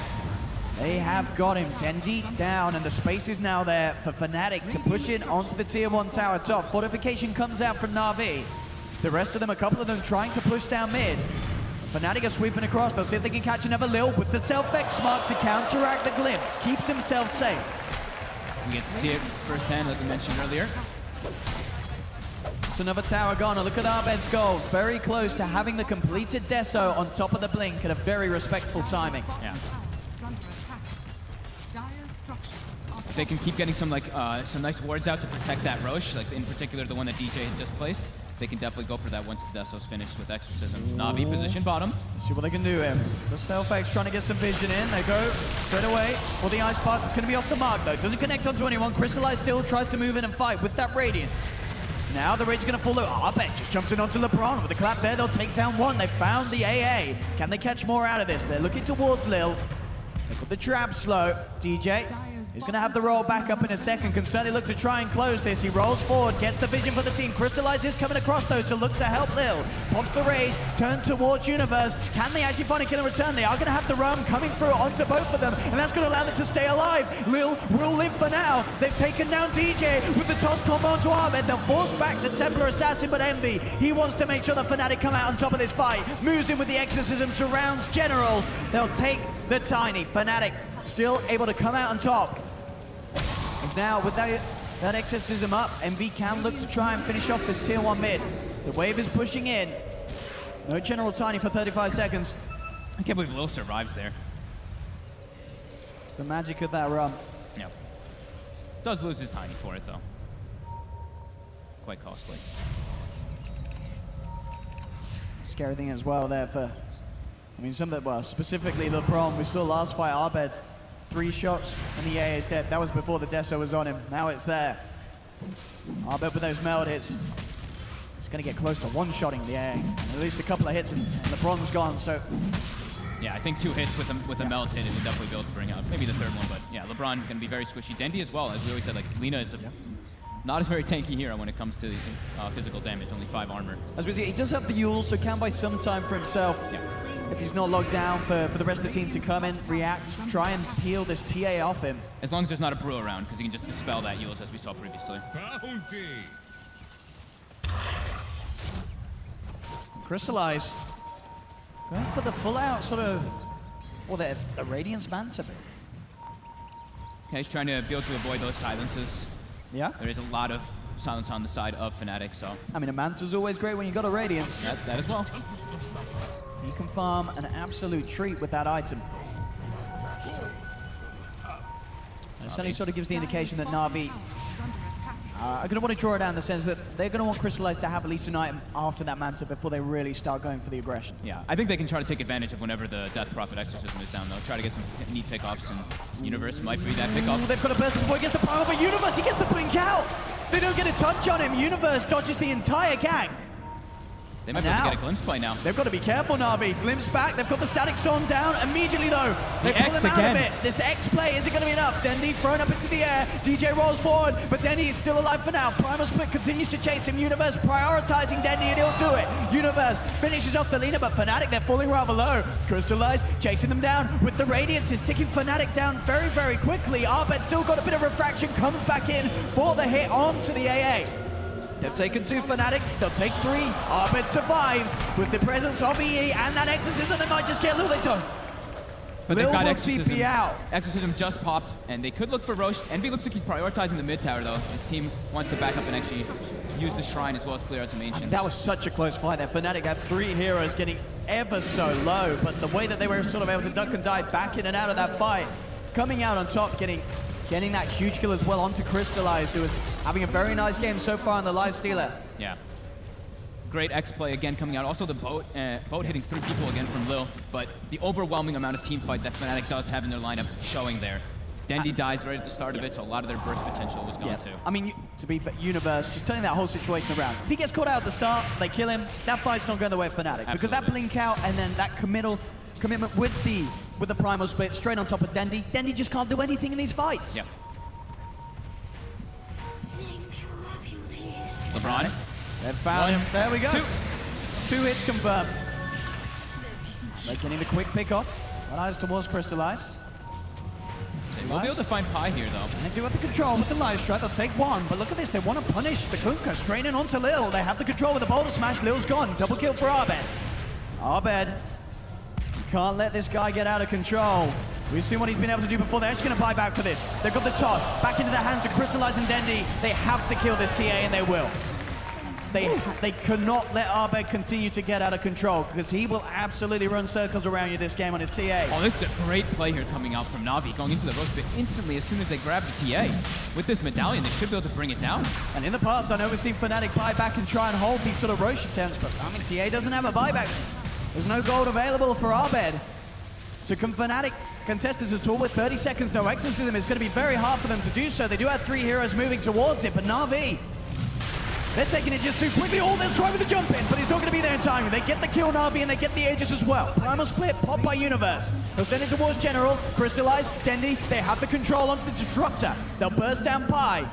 They have got him. Dendi down, and the space is now there for Fnatic to push in onto the tier 1 tower top. Fortification comes out from Navi. The rest of them, a couple of them trying to push down mid. Fnatic are sweeping across. They'll see if they can catch another Lil with the self-X mark to counteract the glimpse. Keeps himself safe. We get to see it firsthand, like we mentioned earlier. It's another tower gone. Look at Arbed's goal. Very close to having the completed Deso on top of the blink at a very respectful timing. Yeah. If they can keep getting some nice wards out to protect that Roche, like in particular the one that DJ had just placed, they can definitely go for that once the Deso's finished with Exorcism. Navi position bottom. See what they can do here. The Stealth-X trying to get some vision in. They go straight away for the Ice Pass. It's going to be off the mark though. Doesn't connect onto anyone. Crystallize still tries to move in and fight with that Radiance. Now the Raid's going to follow. Arbed just jumps in onto LeBron. With a clap there, they'll take down one. They found the AA. Can they catch more out of this? They're looking towards Lil. They put the trap slow. DJ is going to have the roll back up in a second. Can certainly look to try and close this. He rolls forward, gets the vision for the team. Crystallize is coming across though to look to help Lil. Pops the Raid, turn towards Universe. Can they actually find a kill in return? They are going to have the roam coming through onto both of them, and that's going to allow them to stay alive. Lil will live for now. They've taken down DJ with the toss combo onto Ahmed. They'll force back the Templar Assassin, but Envy, he wants to make sure that Fnatic come out on top of this fight. Moves in with the Exorcism, surrounds General. They'll take the Tiny. Fnatic still able to come out on top. And now with that Exorcism up, MV can look to try and finish off this tier 1 mid. The wave is pushing in. No General Tiny for 35 seconds. I can't believe Lil survives there. The magic of that run. Yeah. Does lose his Tiny for it though. Quite costly. Scary thing as well there for, I mean, some of the, well, specifically LeBron. We saw last fight Arbed, 3 shots and the AA is dead. That was before the Deso was on him. Now it's there. Arbed with those meld hits. It's going to get close to one-shotting the AA. At least a couple of hits and LeBron's gone, so. Yeah, I think 2 hits with a melt hit and definitely be able to bring out maybe the 3rd one, but yeah, LeBron can be very squishy. Dendi as well, as we always said, like Lina is not a very tanky hero when it comes to physical damage, only 5 armor. As we see, he does have the Yule, so can buy some time for himself. Yeah. If he's not locked down for the rest of the team to come in, react, try and peel this TA off him. As long as there's not a Brew around, because he can just dispel that Yules as we saw previously. Bounty. Crystallize. Going for the full out sort of, well, the Radiance Manta. Okay, he's trying to be able to avoid those silences. Yeah? There is a lot of silence on the side of Fnatic, so. I mean, a Manta's always great when you got a Radiance. That's that as well. You can farm an absolute treat with that item. And it certainly sort of gives the indication that Navi are going to want to draw it down in the sense that they're going to want Crystallize to have at least an item after that Manta before they really start going for the aggression. Yeah, I think they can try to take advantage of whenever the Death Prophet Exorcism is down, though. Try to get some neat pickoffs, and Universe might be that pickoff. Ooh, they've got a burst before he gets the power, but Universe, he gets the blink out! They don't get a touch on him. Universe dodges the entire gang. They might be able to get a glimpse play now. They've got to be careful, Navi. Glimpse back. They've got the Static Storm down immediately, though. They pull him out of it. This X play isn't going to be enough. Dendi thrown up into the air. DJ rolls forward, but Dendi is still alive for now. Primal Split continues to chase him. Universe prioritizing Dendi, and he'll do it. Universe finishes off the Lina, but Fnatic, they're falling rather low. Crystallize, chasing them down with the Radiance, is ticking Fnatic down very, very quickly. Arbed still got a bit of refraction, comes back in for the hit onto the AA. They've taken 2 Fnatic, they'll take 3. Arbed survives with the presence of EE and that Exorcism. They might just get Lil, they don't. But they've got will Exorcism. TP out. Exorcism just popped, and they could look for Roche. Envy looks like he's prioritizing the mid tower, though. His team wants to back up and actually use the Shrine as well as clear out some Ancients. That was such a close fight there. Fnatic had 3 heroes getting ever so low, but the way that they were sort of able to duck and dive back in and out of that fight, coming out on top, getting that huge kill as well onto Crystallize, who was having a very nice game so far on the live stealer. Yeah. Great X play again coming out. Also the boat hitting 3 people again from Lil. But the overwhelming amount of team fight that Fnatic does have in their lineup showing there. Dendi dies right at the start of it, so a lot of their burst potential was gone too. I mean, to be fair, Universe, just turning that whole situation around. If he gets caught out at the start, they kill him, that fight's not going the way of Fnatic. Because that blink out and then that commitment with the primal split straight on top of Dendi, Dendi just can't do anything in these fights. Yep. LeBron. They've found him. There we go. 2 hits confirmed. They're getting the quick pick off. One eyes towards Crystallize. We'll be able to find Pi here, though. They do have the control with the live strike. They'll take 1, but look at this. They want to punish the Kunkka. Straight in onto Lil. They have the control with the boulder smash. Lil's gone. Double kill for Abed. Abed. You can't let this guy get out of control. We've seen what he's been able to do before. They're actually going to buy back for this. They've got the toss. Back into the hands of Crystallize and Dendi. They have to kill this TA, and they will. They cannot let Abed continue to get out of control because he will absolutely run circles around you this game on his TA. Oh, this is a great play here coming out from Navi, going into the roast, but instantly, as soon as they grab the TA, with this medallion, they should be able to bring it down. And in the past, I know we've seen Fnatic buy back and try and hold these sort of Roche attempts, but I mean, TA doesn't have a buyback. There's no gold available for Abed. So can Fnatic contest this at all with 30 seconds, no exorcism? It's going to be very hard for them to do so. They do have 3 heroes moving towards it, but Navi, they're taking it just too quickly. Oh, they'll try with the jump in, but he's not going to be there in time. They get the kill, Navi, and they get the Aegis as well. Primal split, pop by Universe. They'll send it towards General, Crystallize, Dendi. They have the control onto the Disruptor. They'll burst down Pi.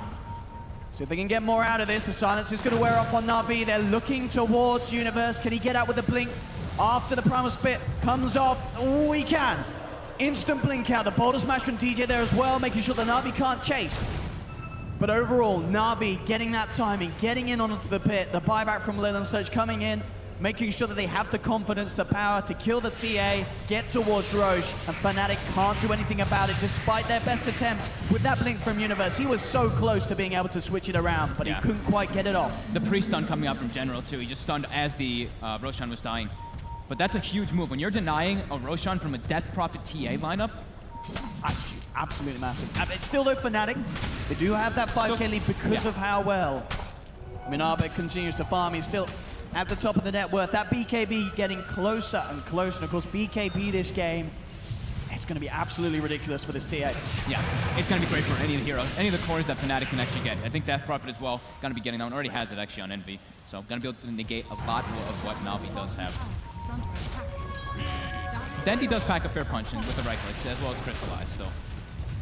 See if they can get more out of this. The silence is going to wear off on Navi. They're looking towards Universe. Can he get out with the blink after the Primal split comes off? Oh, he can. Instant blink out. The boulder smash from DJ there as well, making sure that Navi can't chase. But overall, Navi getting that timing, getting in onto the pit, the buyback from Lil and Surge coming in, making sure that they have the confidence, the power to kill the TA, get towards Roche, and Fnatic can't do anything about it despite their best attempts with that blink from Universe. He was so close to being able to switch it around, but he couldn't quite get it off. The pre-stun coming out from General too, he just stunned as the Roshan was dying. But that's a huge move. When you're denying a Roshan from a Death Prophet TA lineup, that's absolutely massive. It's still though Fnatic. They do have that 5k lead because of how well. I mean, Abed continues to farm. He's still at the top of the net worth. That BKB getting closer and closer. And of course, BKB this game, it's going to be absolutely ridiculous for this TA. Yeah, it's going to be great for any of the heroes, any of the cores that Fnatic can actually get. I think Death Prophet as well, going to be getting that one. Already has it actually on Envy. So going to be able to negate a lot of what Navi does have. Dendi does pack a fair punch with the right clicks, as well as Crystallize still.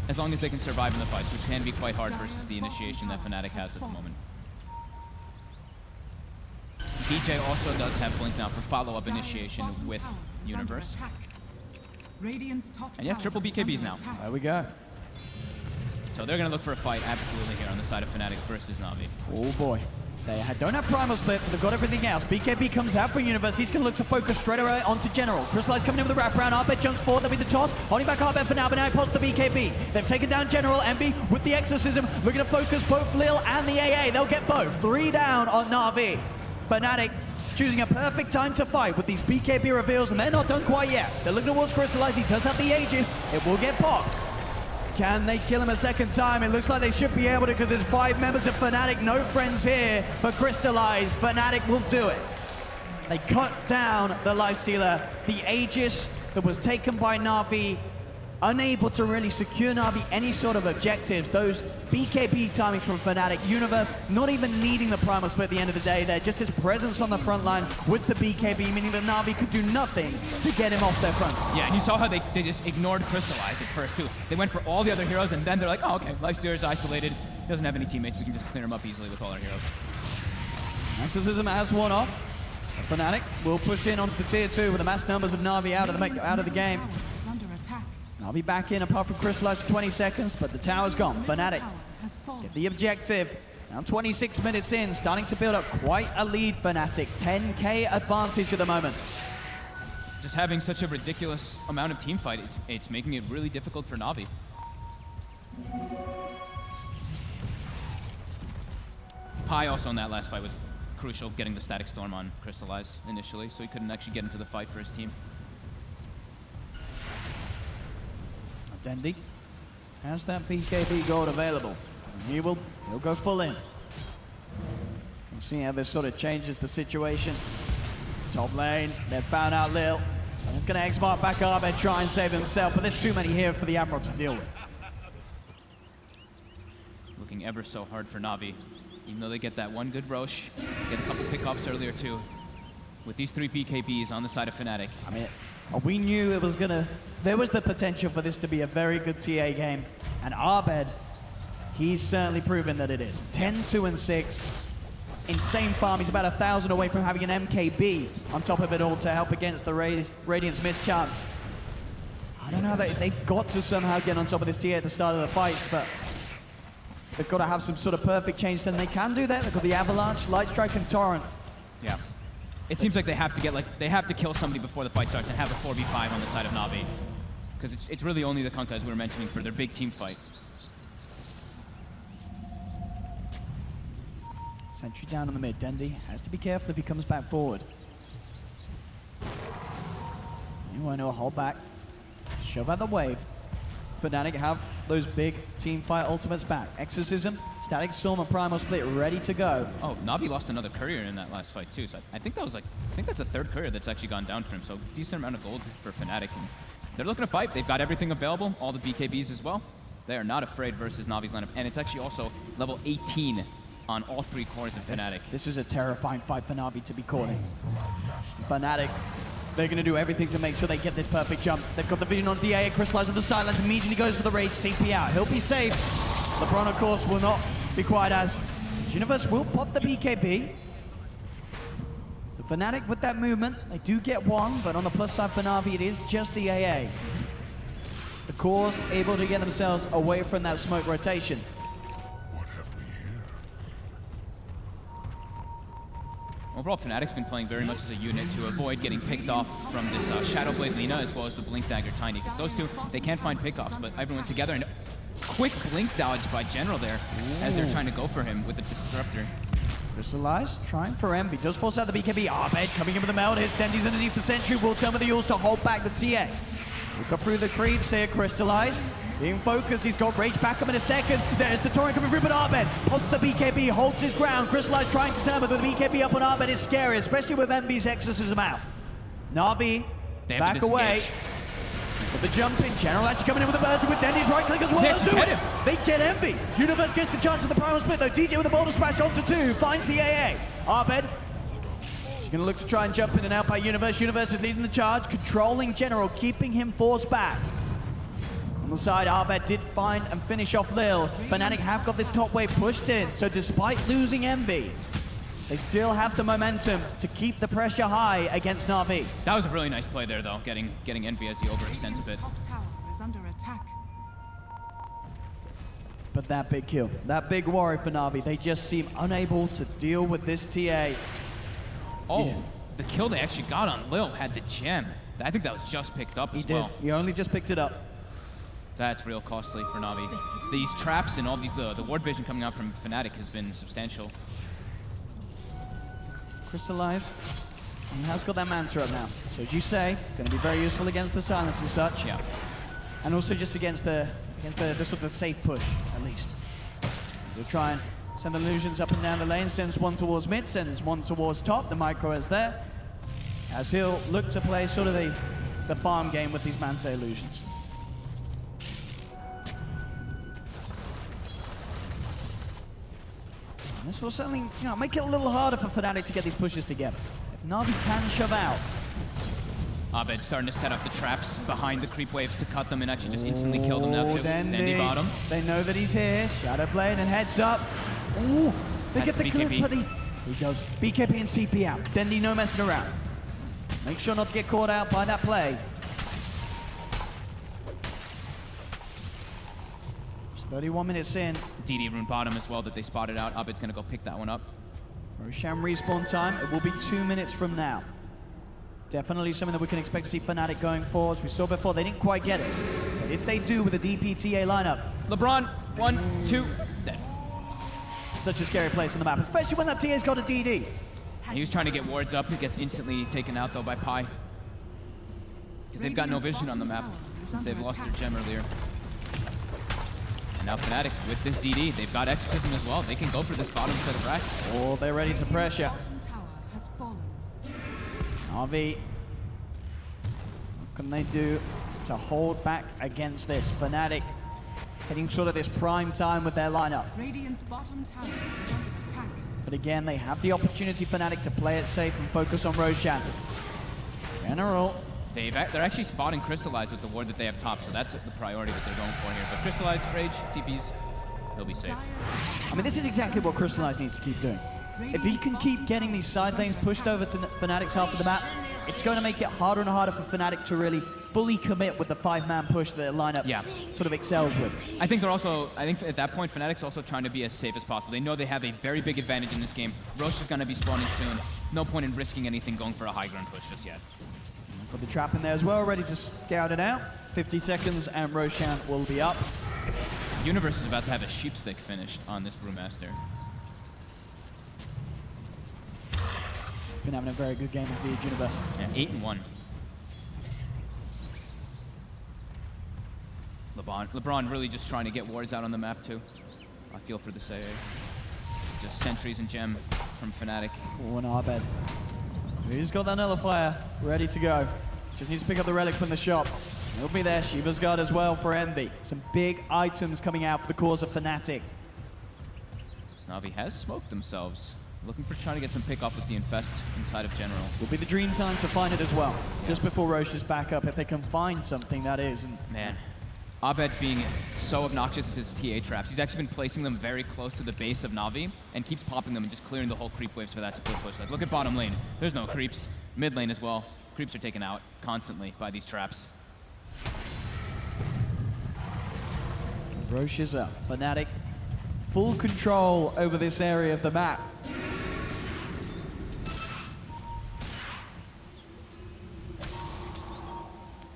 As long as they can survive in the fights, which can be quite hard versus the initiation that Fnatic has at the moment. DJ also does have Blink now for follow-up initiation with Universe. And yeah, triple BKBs now. There we go. So they're going to look for a fight absolutely here on the side of Fnatic versus Navi. Oh boy. They don't have Primal Split, but they've got everything else. BKB comes out for Universe. He's going to look to focus straight away onto General. Crystallize coming in with a wraparound. Abed jumps forward. There'll be the toss. Holding back Abed for now, but now he pops the BKB. They've taken down General. Envy with the Exorcism. Looking to focus both Lil and the AA. They'll get both. 3 down on Navi. Fnatic choosing a perfect time to fight with these BKB reveals, and they're not done quite yet. They're looking towards Crystallize. He does have the Aegis. It will get popped. Can they kill him a second time? It looks like they should be able to because there's 5 members of Fnatic. No friends here for Crystallize. Fnatic will do it. They cut down the Lifestealer. The Aegis that was taken by Navi, unable to really secure Navi any sort of objectives. Those BKB timings from Fnatic. Universe not even needing the Primal Split at the end of the day there. Just his presence on the front line with the BKB, meaning that Navi could do nothing to get him off their front. Yeah, and you saw how they just ignored Crystallize at first too. They went for all the other heroes and then they're like, oh, okay, Lifestealer's isolated. He doesn't have any teammates. We can just clear him up easily with all our heroes. Exorcism has one off. Fnatic will push in onto the tier 2 with the mass numbers of Navi out of the game. Navi back in apart from Crystallize for 20 seconds, but the tower's gone. Fnatic get the objective. Now 26 minutes in, starting to build up quite a lead, Fnatic. 10k advantage at the moment. Just having such a ridiculous amount of team fight, it's making it really difficult for Navi. Pi also in that last fight was crucial, getting the Static Storm on Crystallize initially, so he couldn't actually get into the fight for his team. Dendi has that BKB gold available. He'll go full in. See how this sort of changes the situation. Top lane, they've found out Lil. And it's going to X-Mark back up and try and save himself, but there's too many here for the Admiral to deal with. Looking ever so hard for Navi. Even though they get that one good Roche, get a couple pickoffs earlier too. With these 3 BKBs on the side of Fnatic. I mean, we knew it was gonna, there was the potential for this to be a very good TA game. And Abed, he's certainly proven that it is. 10-2-6. Insane farm. He's about 1,000 away from having an MKB on top of it all to help against the Radiant's mischance. I don't know, they've got to somehow get on top of this TA at the start of the fights, but they've got to have some sort of perfect change, and they can do that. They've got the Avalanche, Light Strike, and Torrent. Yeah. It seems like they have to get they have to kill somebody before the fight starts and have a 4v5 on the side of Navi. Because it's really only the Kunkka, as we were mentioning, for their big team fight. Sentry down on the mid. Dendi has to be careful if he comes back forward. You want to hold back. Shove out the wave. Fnatic have those big team fight ultimates back. Exorcism, Static Storm, and Primal Split ready to go. Oh, Navi lost another courier in that last fight too. So I think that's the 3rd courier that's actually gone down for him. So decent amount of gold for Fnatic. And they're looking to fight. They've got everything available, all the BKBs as well. They are not afraid versus Navi's lineup. And it's actually also level 18 on all 3 cores of Fnatic. This is a terrifying fight for Navi to be calling. Fnatic, they're going to do everything to make sure they get this perfect jump. They've got the vision on the AA, Crystallize on the silence, immediately goes for the rage, TP out. He'll be safe. LeBron, of course, will not be quite as. Universe will pop the BKB. So Fnatic with that movement, they do get one, but on the plus side for Navi, it is just the AA. The cores able to get themselves away from that smoke rotation. Overall, Fnatic's been playing very much as a unit to avoid getting picked off from this Shadowblade Lina as well as the Blink Dagger Tiny. Because those two, they can't find pickoffs, but everyone together. And quick Blink dodge by General there as they're trying to go for him with the Disruptor. Crystallize, trying for Envy. Does force out the BKB. Abed coming in with the meld. Here's Dendi's underneath the Sentry. Will turn with the Yules to hold back the TA. Look up through the creeps here, Crystallize. Being focused, he's got Rage back up in a second. There's the Torrent coming through, but Abed pops the BKB, holds his ground. Crystallize trying to turn, but the BKB up on Abed is scary, especially with Envy's Exorcism out. Navi, back away. But the jump in, General actually coming in with a burst with Dendi's right click as well. Let's do it. They get Envy. Universe gets the chance of the Primal Split though. DJ with a boulder smash onto 2, finds the AA. Abed, he's going to look to try and jump in and out by Universe. Universe is leading the charge, controlling General, keeping him forced back. On the side, Abed did find and finish off Lil. Fnatic have got this top wave pushed in, so despite losing Envy, they still have the momentum to keep the pressure high against Navi. That was a really nice play there, though, getting Envy as he overextends a bit. Top tower is under attack. But that big kill, that big worry for Navi, they just seem unable to deal with this TA. Oh, yeah. The kill they actually got on Lil had the gem. I think that was just picked up as well. He only just picked it up. That's real costly for Navi. These traps and all these, the ward vision coming out from Fnatic has been substantial. Crystallize. He has got that Manta up now. So as you say, going to be very useful against the silence and such. Yeah. And also just against the sort of the safe push, at least. He'll try and send illusions up and down the lane, sends one towards mid, sends one towards top. The micro is there. As he'll look to play sort of the farm game with these Manta illusions. This will certainly, make it a little harder for Fnatic to get these pushes together. If Navi can shove out. Abed starting to set up the traps behind the creep waves to cut them and actually just instantly kill them now too. Dendi bottom. They know that he's here. Shadowblade and heads up. Ooh, they get the clip, but he does. BKB and TP out. Dendi no messing around. Make sure not to get caught out by that play. 31 minutes in. DD rune bottom as well that they spotted out. Abed's gonna go pick that one up. Roshan respawn time. It will be 2 minutes from now. Definitely something that we can expect to see Fnatic going forward. We saw before, they didn't quite get it. But if they do with a DPTA lineup. LeBron, 1, 2, dead. Such a scary place on the map, especially when that TA's got a DD. And he was trying to get wards up. He gets instantly taken out though by Pi. Because they've got no vision on the map since they've lost their gem earlier. And now Fnatic with this DD, they've got Exorcism as well. They can go for this bottom set of racks. Oh, they're ready to pressure. Bottom tower has fallen. Navi, what can they do to hold back against this? Fnatic hitting sort of this prime time with their lineup. Radiant's bottom tower is under attack. But again, they have the opportunity, Fnatic, to play it safe and focus on Roshan. General, They're actually spotting Crystallize with the ward that they have top, so that's the priority that they're going for here. But Crystallize, Rage, TPs, he'll be safe. Dire's I mean, this is exactly what Crystallize needs to keep doing. If he can keep getting these side lanes pushed over to Fnatic's half of the map, it's going to make it harder and harder for Fnatic to really fully commit with the 5-man push that their lineup sort of excels with. I think at that point, Fnatic's also trying to be as safe as possible. They know they have a very big advantage in this game. Roche is going to be spawning soon. No point in risking anything going for a high ground push just yet. Got the trap in there as well, ready to scout it out. 50 seconds and Roshan will be up. Universe is about to have a sheepstick finished on this Brewmaster. Been having a very good game indeed, Universe. Yeah, 8-1. LeBron really just trying to get wards out on the map too. I feel for this AA. Just sentries and gem from Fnatic. Oh, and Abed. He's got that nullifier ready to go. Just needs to pick up the relic from the shop. He'll be there. Shiva's Guard as well for Envy. Some big items coming out for the cause of Fnatic. Navi has smoked themselves. Looking for trying to get some pick off with the Infest inside of General. Will be the dream time to find it as well. Just before Roche is back up, if they can find something, that is. And man, Abed being so obnoxious with his TA traps. He's actually been placing them very close to the base of Navi and keeps popping them and just clearing the whole creep waves for that split push. Like, look at bottom lane. There's no creeps. Mid lane as well. Creeps are taken out constantly by these traps. Roche is up. Fnatic, full control over this area of the map.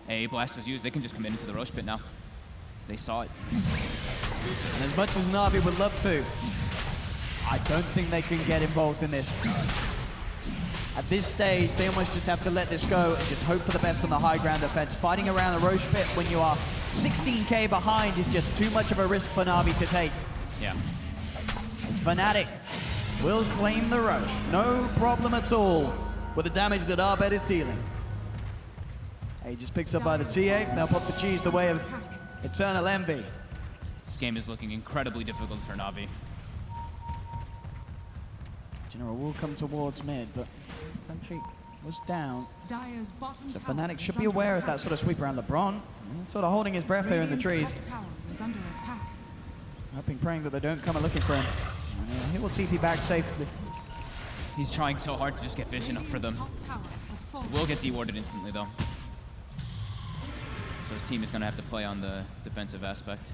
Hey, Blast was used. They can just commit into the Roche pit now. They saw it. And as much as Navi would love to, I don't think they can get involved in this. At this stage, they almost just have to let this go and just hope for the best on the high ground defense. Fighting around the Roche pit when you are 16k behind is just too much of a risk for Navi to take. Yeah. As Fnatic will claim the Roche. No problem at all with the damage that Abed is dealing. He just picked up by the TA. Now pop the cheese the way of Eternal Envy. This game is looking incredibly difficult for Navi. General will come towards mid, but Sentry was down. Dire's bottom So tower Fnatic is should be under aware of attack. that sort of sweep around LeBron. Sort of holding his breath here in the trees. Radiant's top tower is under attack. Hoping, praying that they don't come and looking for him. And, he will TP back safely. He's trying so hard to just get vision up for them. Radiant's top tower has fallen. Will get dewarded instantly though. So his team is going to have to play on the defensive aspect.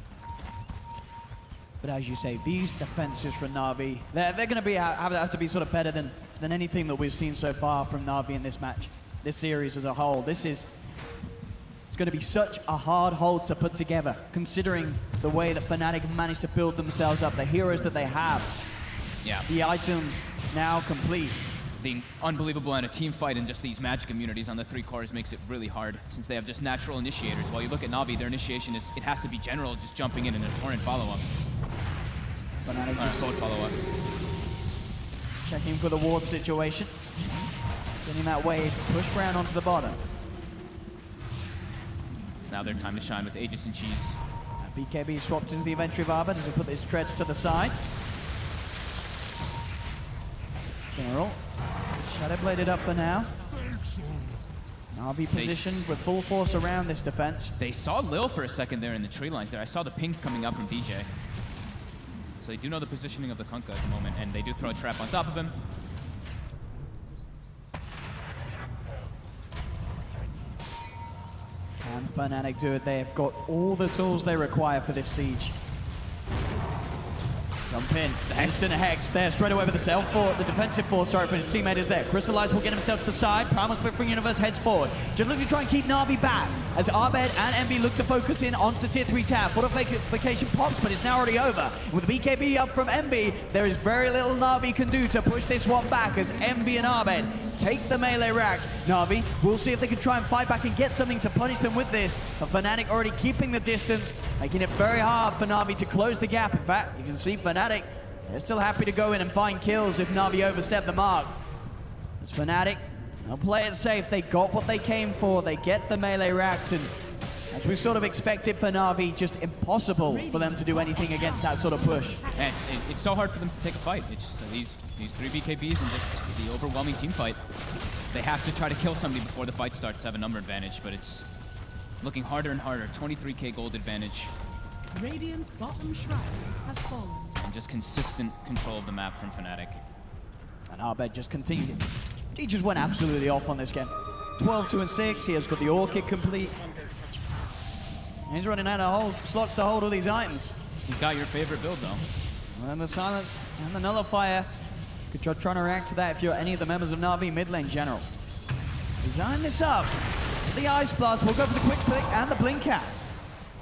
But as you say, these defenses from Navi, they're going to be have to be sort of better than anything that we've seen so far from Navi in this match, this series as a whole. It's going to be such a hard hold to put together, considering the way that Fnatic managed to build themselves up, the heroes that they have, Yeah. the items now complete. Being unbelievable in a team fight and just these magic immunities on the 3 cores makes it really hard since they have just natural initiators. While you look at Navi, their initiation is, it has to be general, just jumping in and a torrent follow-up. Fnatic Or a just sword follow-up. checking for the ward situation. Getting that wave pushed round onto the bottom. Now their time to shine with Aegis and Cheese. BKB swapped into the inventory of Arbor as he put his treads to the side. General, Shadow bladed up for now. Navi positioned with full force around this defense. They saw Lil for a second there in the tree lines there. I saw the pings coming up from DJ. So they do know the positioning of the Kunkka at the moment, and they do throw a trap on top of him. Can Fnatic do it? They have got all the tools they require for this siege. Jump in. The instant Hex there straight away with the self for the defensive force. Sorry, but his teammate is there. Crystallize will get himself to the side. Primal Split from Universe heads forward. Just looking to try and keep Navi back as Abed and Envy look to focus in onto the tier 3 tab. Fortification pops, but it's now already over. With the BKB up from Envy, there is very little Navi can do to push this one back as Envy and Abed take the melee racks. Navi, we'll see if they can try and fight back and get something to punish them with this. But Fnatic already keeping the distance, making it very hard for Navi to close the gap. In fact, you can see Fnatic, they're still happy to go in and find kills if Navi overstep the mark. As Fnatic, they'll play it safe. They got what they came for. They get the melee racks, and as we sort of expected for Navi, just impossible for them to do anything against that sort of push. And it's so hard for them to take a fight. It's just these 3 BKBs and just the overwhelming team fight. They have to try to kill somebody before the fight starts to have a number advantage, but it's looking harder and harder. 23k gold advantage. Radiant's bottom shrine has fallen. And just consistent control of the map from Fnatic. And Abed just continued. He just went absolutely off on this game. 12-2-6, he has got the Orchid complete. And he's running out of slots to hold all these items. He's got your favorite build though. And the Silence and the Nullifier. You could try to react to that if you're any of the members of Navi mid lane general. Design this up. The Ice Blast will go for the quick pick and the Blink Cap.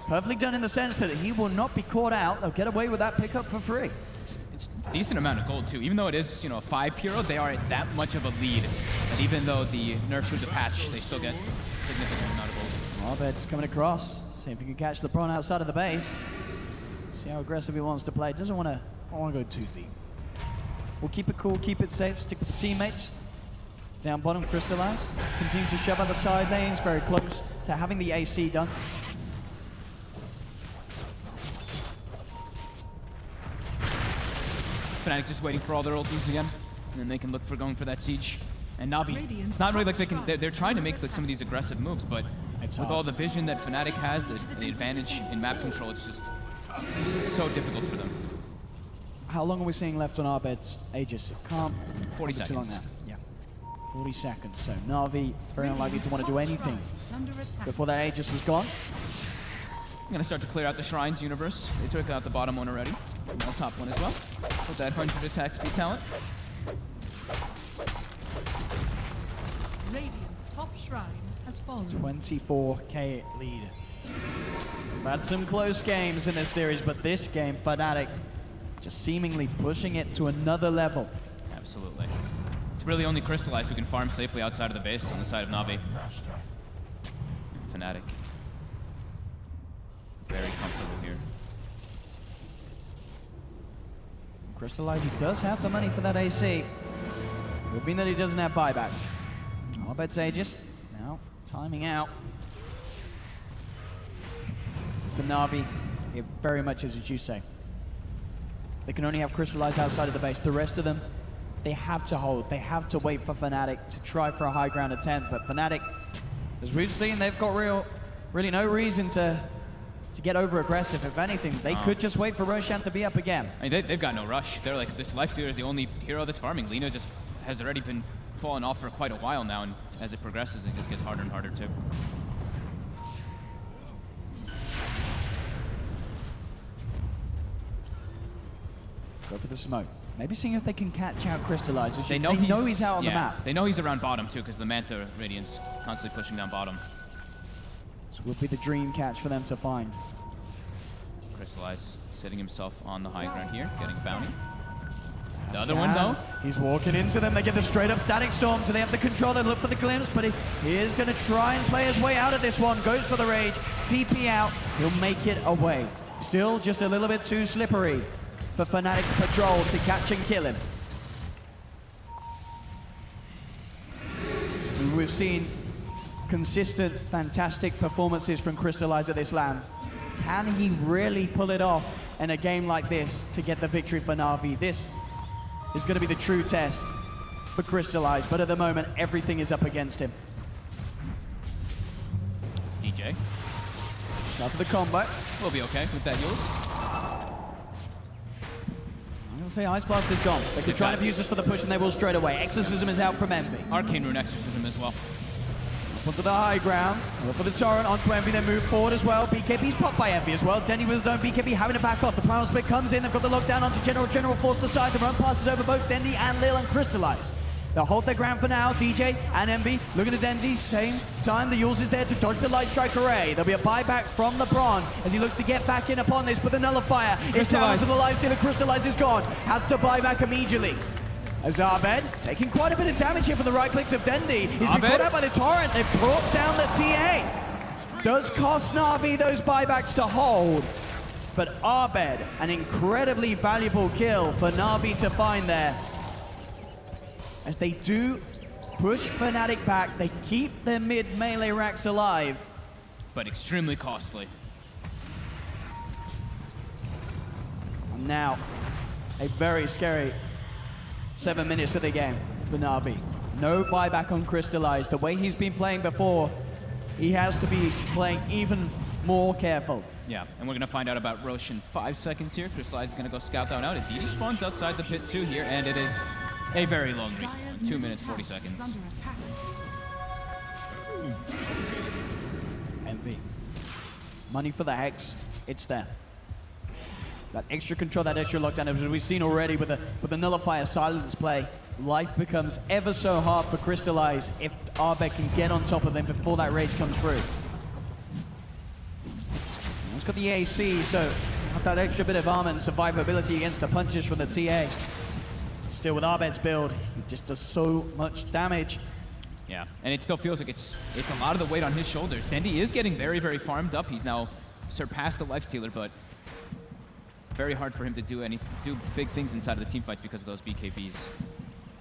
Perfectly done in the sense that he will not be caught out. They'll get away with that pickup for free. It's a decent amount of gold too. Even though it is, you know, a 5 hero, they are at that much of a lead. And even though the nerf through the patch, they still get a significant amount of gold. Abed's coming across. See if he can catch the prawn outside of the base. See how aggressive he wants to play. Doesn't want to go too deep. We'll keep it cool, keep it safe, stick with the teammates. Down bottom, Crystallize. Continue to shove out the side lanes, very close to having the AC done. Fnatic just waiting for all their ultis again, and then they can look for going for that siege. And Navi, it's not really like they're trying to make like some of these aggressive moves, but with all the vision that Fnatic has, the advantage in map control, it's just so difficult for them. How long are we seeing left on Abed's Aegis? Can't 40 be too long seconds. now. Yeah. 40 seconds. So Navi very unlikely to want to do anything before that Aegis is gone. I'm gonna start to clear out the Shrines universe. They took out the bottom one already, and the top one as well. With that 100 attack speed talent. Radiant's top shrine has fallen. 24k lead. We've had some close games in this series, but this game, Fnatic just seemingly pushing it to another level. Absolutely. It's really only Crystallize who can farm safely outside of the base on the side of Navi. Fnatic. Very comfortable here. Crystallize, he does have the money for that AC. Would mean that he doesn't have buyback. Abed's Aegis now timing out. For Navi, it very much is as you say. They can only have Crystallize outside of the base. The rest of them, they have to hold. They have to wait for Fnatic to try for a high ground attempt. But Fnatic, as we've seen, they've got really no reason to get over aggressive. If anything, they could just wait for Roshan to be up again. I mean, they've got no rush. They're like, this Lifestealer is the only hero that's farming. Lina just has already been falling off for quite a while now, and as it progresses, it just gets harder and harder too. Go for the smoke. Maybe seeing if they can catch out Crystallize. They know he's out on the map. They know he's around bottom too, because the Manta Radiance constantly pushing down bottom. This would be the dream catch for them to find. Crystallize setting himself on the high ground here, getting bounty. The other one though, he's walking into them. They get the straight up Static Storm. Do they have the control? They look for the glimpse, but he is going to try and play his way out of this one. Goes for the rage. TP out. He'll make it away. Still just a little bit too slippery for Fnatic's patrol to catch and kill him. We've seen consistent, fantastic performances from Crystallize at this LAN. Can he really pull it off in a game like this to get the victory for Navi? This is going to be the true test for Crystallize, but at the moment, everything is up against him. DJ. Now for the combo. We'll be okay with that Yules. I'm going to say Ice Blast is gone. They could try and abuse this for the push, and they will straight away. Exorcism is out from Envy. Arcane Rune Exorcism as well. Onto the high ground. Go for the Torrent onto Envy, then move forward as well. BKB's popped by Envy as well. Denny with his own BKB having to back off. The Primal Split comes in. They've got the lockdown onto General. General forced aside. The run passes over both Dendy and Lil and Crystallize. They'll hold their ground for now. DJ and Envy looking at Dendy. Same time, the Yules is there to dodge the Light Strike Array. There'll be a buyback from LeBron as he looks to get back in upon this, but the Nullifier is down to the Lifestealer. Crystallize is gone. Has to buy back immediately. As Abed taking quite a bit of damage here from the right clicks of Dendi. He's been caught out by the Torrent. They've brought down the TA. Does cost Navi those buybacks to hold. But Abed, an incredibly valuable kill for Navi to find there. As they do push Fnatic back, they keep their mid melee racks alive. But extremely costly. And now, a very scary 7 minutes of the game for Navi. No buyback on Crystallize. The way he's been playing before, he has to be playing even more careful. Yeah, and we're going to find out about Roche in 5 seconds here. Crystallize is going to go scout that one out. Indeed, he spawns outside the pit too here, and it is a very long respawn. 2 minutes, 40 seconds. Under attack. Envy. Money for the Hex. It's there. That extra control, that extra lockdown, as we've seen already with the Nullifier silence play, life becomes ever so hard for Crystallize if Arbeck can get on top of them before that rage comes through. He's got the AC, so have that extra bit of armor and survivability against the punches from the TA. Still with Arbeck's build, he just does so much damage. Yeah, and it still feels like it's a lot of the weight on his shoulders. Dendi is getting very, very farmed up. He's now surpassed the Lifestealer, but very hard for him to do big things inside of the team fights because of those BKBs.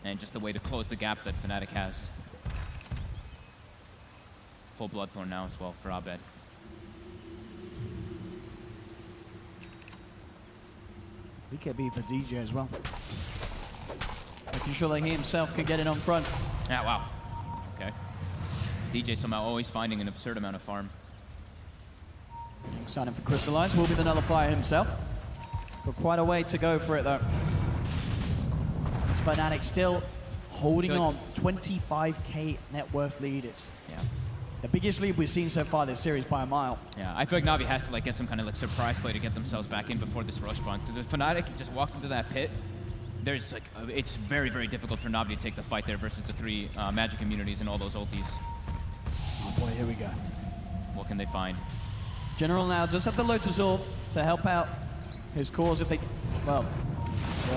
And just the way to close the gap that Fnatic has. Full Bloodthorn now as well for Abed. BKB for DJ as well. Making sure that he himself can get it on front. Yeah, wow. Okay. DJ somehow always finding an absurd amount of farm. Signing for Crystallize will be the Nullifier himself. But quite a way to go for it though. Fnatic still holding on. 25k net worth lead. It's the biggest lead we've seen so far this series by a mile. Yeah, I feel like Navi has to get some kind of surprise play to get themselves back in before this rush spawn. Because if Fnatic just walks into that pit, there's it's very, very difficult for Navi to take the fight there versus the 3 magic immunities and all those ultis. Oh boy, here we go. What can they find? General now does have the Lotus Orb to help out his cause if they, well,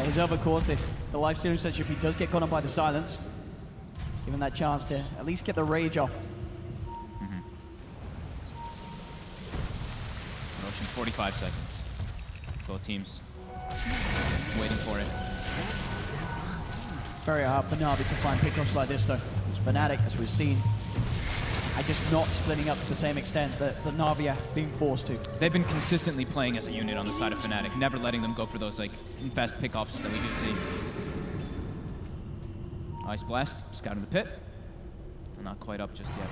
his other cause, the Lifestealer, such if he does get caught on by the silence, give him that chance to at least get the rage off. Motion 45 seconds. Both teams waiting for it. Very hard for Navi to find pickoffs like this though. Fnatic, as we've seen, are just not splitting up to the same extent that Navi are being forced to. They've been consistently playing as a unit on the side of Fnatic, never letting them go for those fast pickoffs that we do see. Ice Blast, scouting the pit. Not quite up just yet.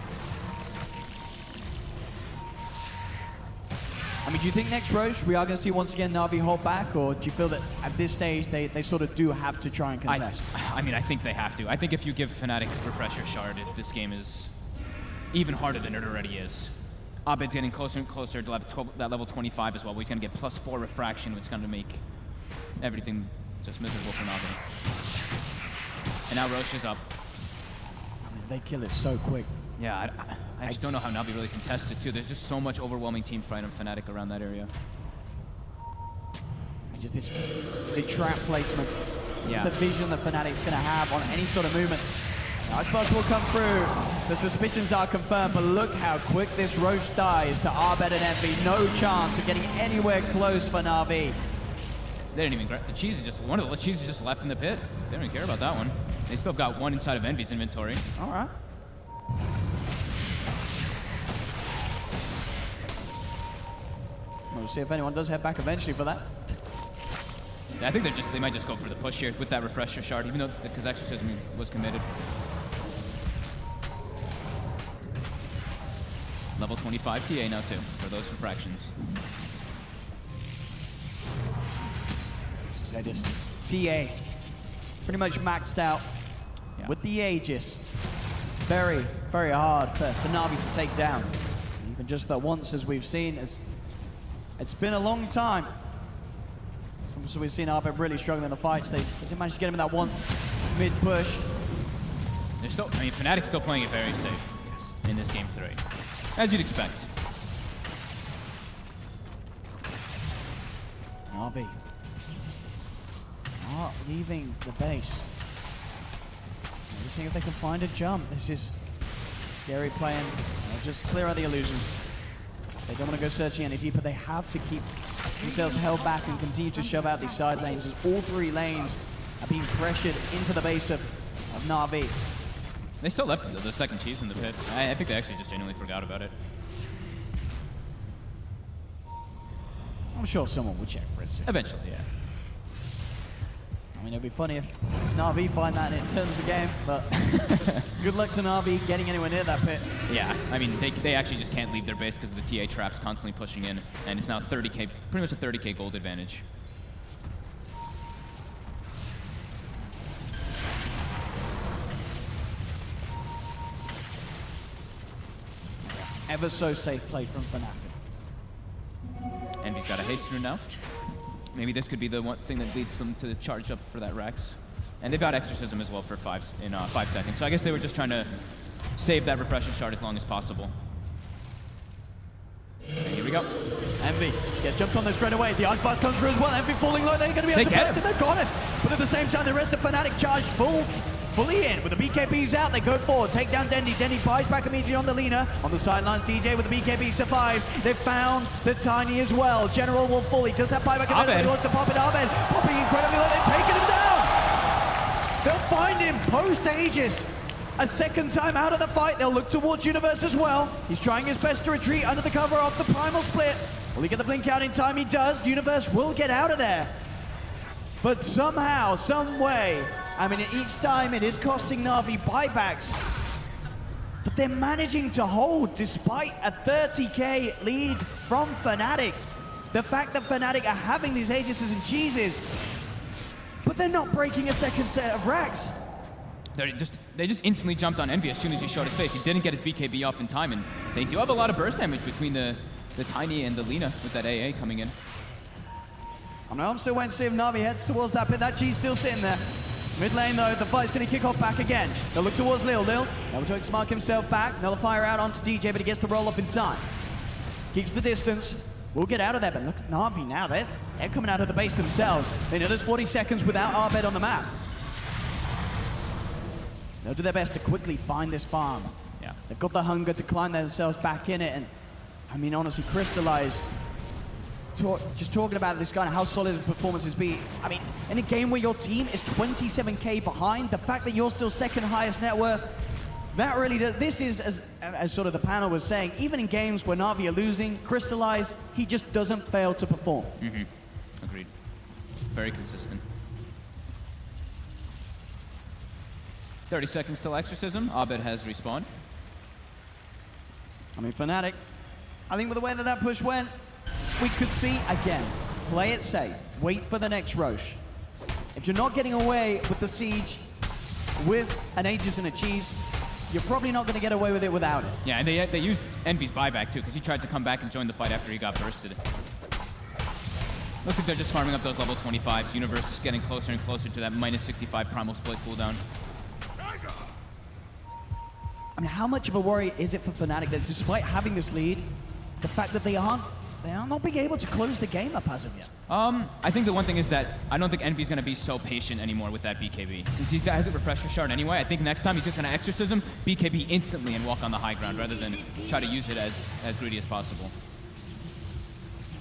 I mean, do you think next Roche we are going to see once again Navi hold back, or do you feel that at this stage they sort of do have to try and contest? I mean, I think they have to. I think if you give Fnatic Refresher Shard, this game is even harder than it already is. Abed's getting closer and closer to that level 25 as well, where he's going to get +4 refraction, which is going to make everything just miserable for Navi. And now Roche is up. I mean, they kill it so quick. Yeah, I just don't know how Navi really contests it too. There's just so much overwhelming team fight on Fnatic around that area. Just the trap placement, the vision that Fnatic's going to have on any sort of movement. Ice Blast will come through. The suspicions are confirmed, but look how quick this Roche dies to Abed and Envy. No chance of getting anywhere close for Navi. They didn't even grab the cheese. One of the cheeses just left in the pit. They don't even care about that one. They still got one inside of Envy's inventory. All right. We'll see if anyone does head back eventually for that. I think they might just go for the push here with that refresher shard, even though because Exorcism was committed. Level 25 TA now too for those refractions. Say this TA pretty much maxed out with the Aegis. Very, very hard for Navi to take down. Even just that once, as we've seen, it's been a long time. So we've seen Abed really struggling in the fights. They didn't manage to get him in that one mid push. They're still, I mean, Fnatic's still playing it very safe in this game 3, as you'd expect. Navi not leaving the base. Just seeing if they can find a jump. This is scary playing. Just clear out the illusions. They don't want to go searching any deeper. They have to keep themselves held back and continue to shove out these side lanes as all 3 lanes are being pressured into the base of Navi. They still left the second cheese in the pit. I think they actually just genuinely forgot about it. I'm sure someone will check for us soon. Eventually, yeah. I mean, it'd be funny if Navi find that and it turns the game, but good luck to Navi getting anywhere near that pit. Yeah, I mean, they actually just can't leave their base because of the TA traps constantly pushing in, and it's now 30k, pretty much a 30k gold advantage. Ever so safe play from Fnatic. Envy's got a haste rune now. Maybe this could be the one thing that leads them to charge up for that Rex. And they've got Exorcism as well for 5 seconds. So I guess they were just trying to save that repression shard as long as possible. And here we go. Envy gets jumped on there straight away. The Ice Blast comes through as well. Envy falling low. They're going to be able to burst it. They've got it. But at the same time, the rest of Fnatic charge fully in. With the BKBs out, they go forward. Take down Dendi. Dendi buys back immediately on the Lina. On the sidelines, DJ with the BKB survives. They've found the Tiny as well. General will fully does have buyback available. He wants to pop it. Abed popping incredibly low. They've taken him down. They'll find him post-Aegis. A second time out of the fight. They'll look towards Universe as well. He's trying his best to retreat under the cover of the Primal Split. Will he get the blink out in time? He does. Universe will get out of there. But somehow, some way, I mean, each time it is costing Navi buybacks, but they're managing to hold despite a 30k lead from Fnatic. The fact that Fnatic are having these Aegises and cheeses, but they're not breaking a second set of racks. They just instantly jumped on Envy as soon as he showed his face. He didn't get his BKB off in time, and they do have a lot of burst damage between the Tiny and the Lina with that AA coming in. I'm still waiting to see if Navi heads towards that pit. That cheese still sitting there. Mid lane though, the fight's going to kick off back again. They'll look towards Lil. Lil able to X-Mark himself back. Nullifier out onto DJ, but he gets the roll up in time. Keeps the distance. We'll get out of there, but look at Navi now. They're coming out of the base themselves. They know there's 40 seconds without Arbed on the map. They'll do their best to quickly find this farm. Yeah. They've got the hunger to climb themselves back in it, and I mean, honestly, Crystallize, just talking about this guy and how solid his performance has been. I mean, in a game where your team is 27k behind, the fact that you're still second highest net worth, that really does. This is, as sort of the panel was saying, even in games where Navi are losing, Crystallize, he just doesn't fail to perform. Mm-hmm. Agreed. Very consistent. 30 seconds till Exorcism. Abed has respawned. I mean, Fnatic, I think with the way that push went, we could see, again, play it safe, wait for the next Roche. If you're not getting away with the siege with an Aegis and a cheese, you're probably not going to get away with it without it. Yeah, and they used Envy's buyback too, because he tried to come back and join the fight after he got bursted. Looks like they're just farming up those level 25s. Universe getting closer and closer to that minus 65 primal split cooldown. I mean, how much of a worry is it for Fnatic that despite having this lead, the fact that they are not being able to close the game up as of yet? I think the one thing is that I don't think Envy's going to be so patient anymore with that BKB. Since he has a refresher shard anyway, I think next time he's just going to Exorcism, BKB instantly and walk on the high ground rather than try to use it as greedy as possible.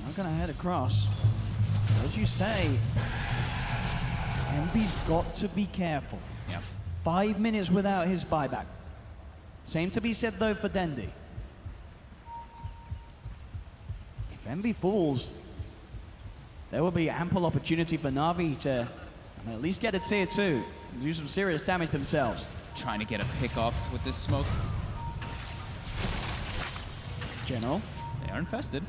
I'm going to head across. As you say, Envy's got to be careful. Yeah. 5 minutes without his buyback. Same to be said though for Dendi. If Envy falls, there will be ample opportunity for Navi to at least get a tier 2 and do some serious damage themselves. Trying to get a pick off with this smoke. General. They are infested.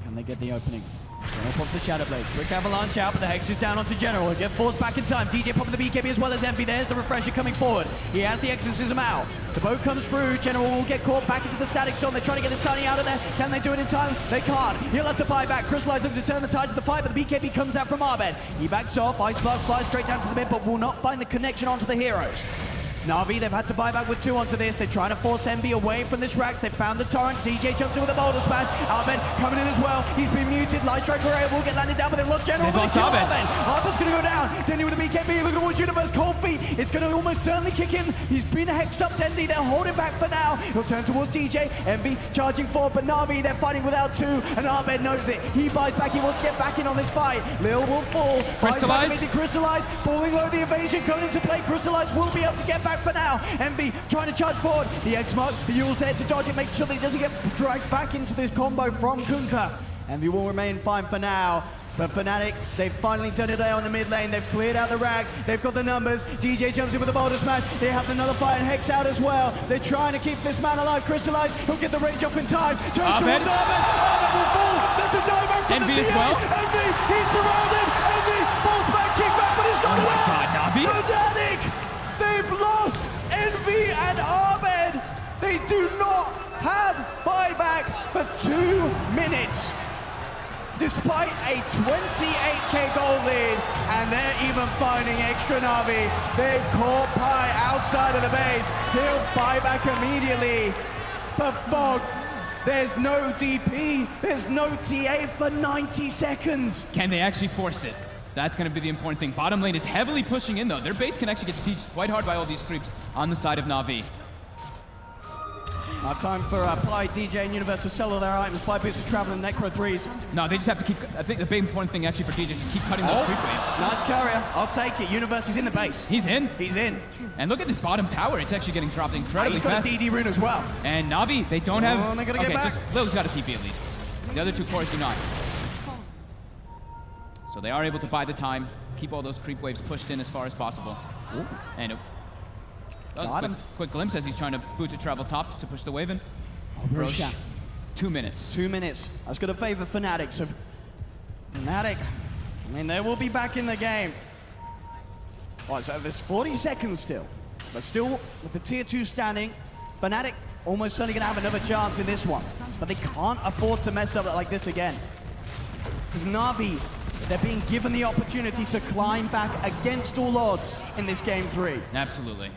Can they get the opening? General pops the Shadow Blade. Quick avalanche out, but the Hex is down onto General. Get forced back in time. DJ popping the BKB as well as Envy. There's the refresher coming forward. He has the Exorcism out. The boat comes through. General will get caught back into the static storm. They're trying to get this Tiny out of there. Can they do it in time? They can't. He'll have to buy back. Crystallize looking to turn the tides of the fight, but the BKB comes out from Arbed. He backs off. Ice Blast flies straight down to the mid, but will not find the connection onto the heroes. Navi, they've had to buy back with 2 onto this. They're trying to force Envy away from this rack. They found the torrent. DJ jumps in with a boulder smash. Arben coming in as well. He's been muted. Light Strike Array will get landed down, but they've lost General. They've With the lost kill. Arben. Arben's going to go down. Dendy with the BKB. Look towards Universe. Cold Feet. It's going to almost certainly kick in. He's been hexed up, Dendy. They're holding back for now. He'll turn towards DJ. Envy charging forward, but Navi, they're fighting without 2, and Arben knows it. He buys back. He wants to get back in on this fight. Lil will fall. Crystallize. Crystallize. Falling low. The evasion going into play. Crystallize will be able to get back for now. Envy trying to charge forward. The X-Mark, the Yule's there to dodge it, make sure that he doesn't get dragged back into this combo from Kunkka. Envy will remain fine for now. But Fnatic, they've finally done it there on the mid lane. They've cleared out the rags. They've got the numbers. DJ jumps in with a boulder smash. They have another fire and Hex out as well. They're trying to keep this man alive. Crystallize. He'll get the range off in time. Turns towards Arben. Arben will fall. That's a dive back from Envy the as TA. well. Envy, he's surrounded. Envy falls back, kick back, but it's not Oh my enough. God, Navi. Fnatic, they've lost Envy and Arben. They do not have buyback for 2 minutes. Despite a 28k goal lead, and they're even finding extra Navi. They've caught Pi outside of the base. He'll buy back immediately. But Fogged, there's no DP, there's no TA for 90 seconds. Can they actually force it? That's going to be the important thing. Bottom lane is heavily pushing in, though. Their base can actually get sieged quite hard by all these creeps on the side of Navi. Now time for Pi, DJ, and Universe to sell all their items. 5 boots of travel and Necro 3s. No, they just have to keep... I think the big important thing actually for DJ is to keep cutting those creep waves. Nice carrier. I'll take it. Universe is in the base. He's in. He's in. And look at this bottom tower. It's actually getting dropped incredibly He's got fast. a DD rune as well. And Navi, they don't have... Oh, they're gonna get okay, back. just Lil's got a TP at least. The other 2 cores do not. So they are able to buy the time, keep all those creep waves pushed in as far as possible. Ooh. And that was Got a him. quick glimpse as he's trying to boot to travel top to push the wave in. Roche, 2 minutes. 2 minutes. That's going to favor Fnatic. So Fnatic, I mean, they will be back in the game. Right, so there's 40 seconds still. But still, with the tier 2 standing, Fnatic almost certainly going to have another chance in this one. But they can't afford to mess up like this again. Because Navi, they're being given the opportunity to climb back against all odds in this game 3. Absolutely.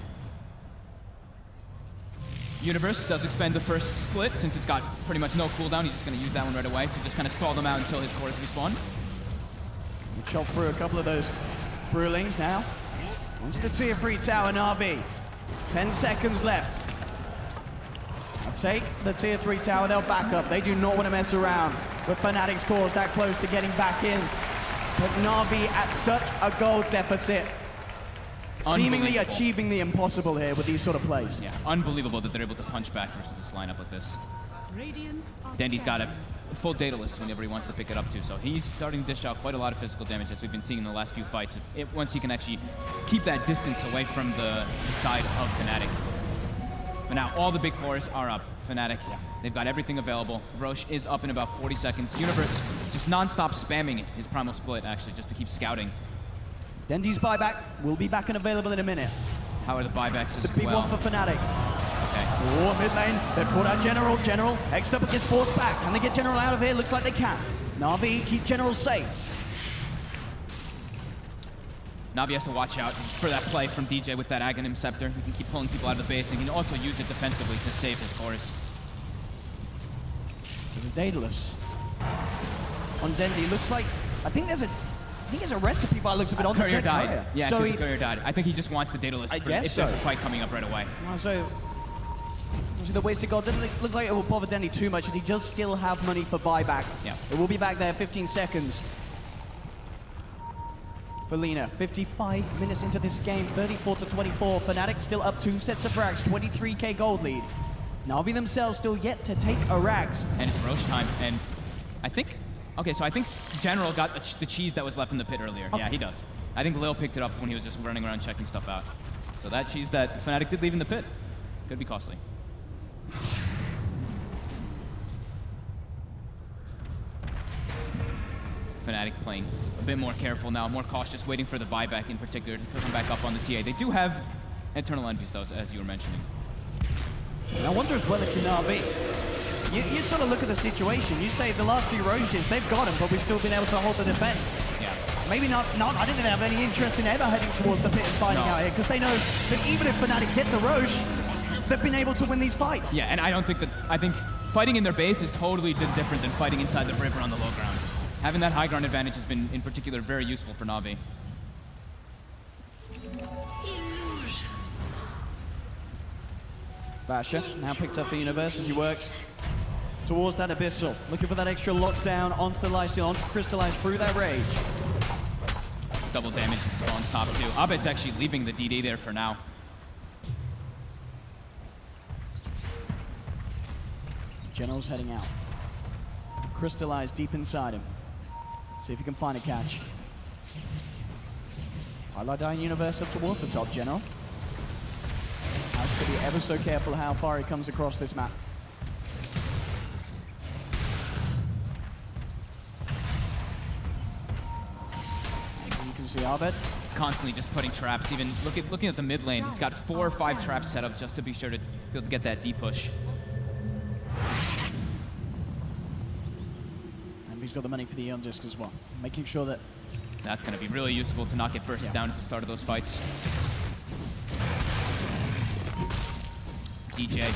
Universe does expend the first split since it's got pretty much no cooldown. He's just going to use that one right away to just kind of stall them out until his cores respawn. Chop through a couple of those Brewlings now. Onto the tier 3 tower, Navi. 10 seconds left. I'll take the tier 3 tower, they'll back up. They do not want to mess around with Fnatic's cores that close to getting back in. But Navi at such a gold deficit. Seemingly achieving the impossible here with these sort of plays. Yeah, unbelievable that they're able to punch back versus this lineup with this. Radiant are Dandy's got a scanning. full Daedalus whenever he wants to pick it up too, so he's starting to dish out quite a lot of physical damage as we've been seeing in the last few fights. Once he can actually keep that distance away from the side of Fnatic. But now all the big cores are up. Fnatic, they've got everything available. Roche is up in about 40 seconds. Universe just non-stop spamming his primal split actually just to keep scouting. Dendy's buyback will be back and available in a minute. How are the buybacks The as big well? one for Fnatic. Okay. Oh, mid lane, they've pulled out General. General, Hexed up gets forced back. Can they get General out of here? Looks like they can. Navi, keep General safe. Navi has to watch out for that play from DJ with that Aghanim Scepter. He can keep pulling people out of the base and he can also use it defensively to save his cores. There's a Daedalus. On Dendy, looks like, I think there's a recipe by the looks of it on the Courier dead died. Courier. Yeah, so because the Courier died. I think he just wants the Daedalus I for guess if there's so. a fight coming up right away. So the wasted gold doesn't look like it will bother Dendy too much, as he does still have money for buyback. Yeah. It will be back there, 15 seconds. For Lina, 55 minutes into this game, 34-24. Fnatic still up 2 sets of racks, 23k gold lead. Navi themselves still yet to take a racks. And it's Roche time. And I think, okay, so I think General got the cheese that was left in the pit earlier. Yeah, he does. I think Lil picked it up when he was just running around checking stuff out. So that cheese that Fnatic did leave in the pit could be costly. Fnatic playing a bit more careful now, more cautious, waiting for the buyback in particular to come back up on the TA. They do have Eternal Envies, though, as you were mentioning. And I wonder as well if Navi, you sort of look at the situation, you say the last 2 Roches, they've got him, but we've still been able to hold the defense. Yeah. maybe not. I don't think they have any interest in ever heading towards the pit and fighting out here, because they know that even if Fnatic get the Roche, they've been able to win these fights. Yeah, and I think fighting in their base is totally different than fighting inside the river on the low ground. Having that high ground advantage has been, in particular, very useful for Navi. Basher now picked up the Universe as he works towards that Abyssal, looking for that extra lockdown onto the lifesteal, onto Crystallize through that Rage. Double damage and spawn top two. Abed's actually leaving the DD there for now. General's heading out. Crystallize deep inside him. See if he can find a catch. Highlight Dying Universe up towards the top, General. Has to be ever so careful how far he comes across this map. You can see Abed. Constantly just putting traps, even looking at the mid lane. He's got 4 or 5 traps set up just to be sure to be able to get that D push. And he's got the money for the Eon Disc as well. Making sure that That's going to be really useful to not get bursted down at the start of those fights. DJ,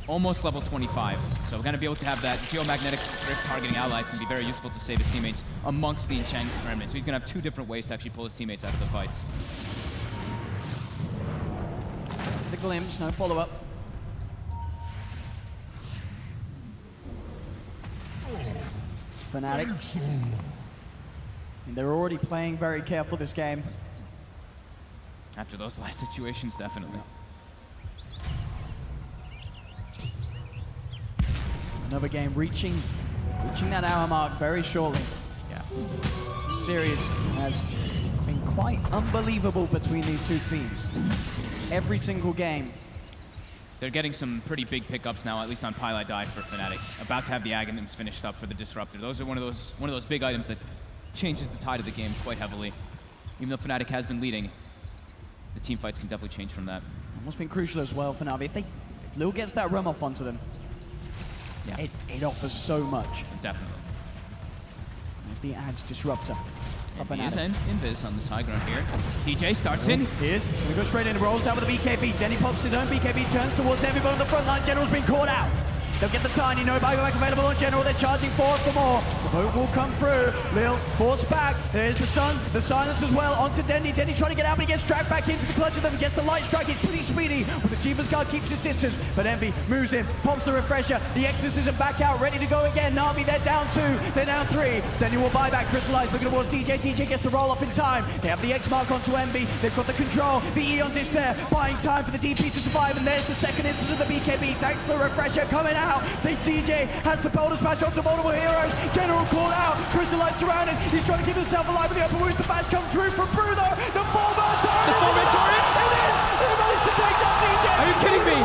almost level 25. So we're going to be able to have that geomagnetic drift targeting allies can be very useful to save his teammates amongst the enchant remnant. So he's going to have 2 different ways to actually pull his teammates out of the fights. the glimpse, no follow-up. Fnatic. And they're already playing very careful this game. After those last situations, definitely. Another game reaching that hour mark very shortly. Yeah. The series has been quite unbelievable between these two teams. Every single game. They're getting some pretty big pickups now, at least on Pilot Dive for Fnatic. About to have the Aghanims finished up for the Disruptor. Those are one of those big items that changes the tide of the game quite heavily. Even though Fnatic has been leading, the team fights can definitely change from that. Almost been crucial as well for Navi. If Lil gets that roam off onto them, Yeah. it offers so much. Definitely. There's the Ags Disruptor. And he is in Invis on this high ground here. DJ starts in. Here's, we go straight in, rolls out with the BKB. Denny pops his own BKB, turns towards everybody on the front line. General's been caught out. They'll get the tiny, no buyback available on General. They're charging forward for more. The boat will come through. Lil forced back. There's the stun, the silence as well. Onto Denny. Denny trying to get out, but he gets dragged back into the clutch of them. Gets the light strike. It's pretty speedy. With the Shiva's guard keeps his distance. But Envy moves in, pops the refresher. The Exorcism back out, ready to go again. Navi, they're down 2. They're down 3. Denny will buy back. Crystallize looking towards DJ. DJ gets the roll up in time. They have the X mark onto Envy. They've got the control. The Eon Dish there, buying time for the DP to survive. And there's the second instance of the BKB. Thanks for the refresher coming out. The DJ has the boulder smash onto multiple heroes. General called out. Crystallize surrounded. He's trying to keep himself alive with the open wounds. The bash comes through from Bruno. The 4-man turret. The 4-man turret? It is. They managed to take down DJ. Are you kidding me?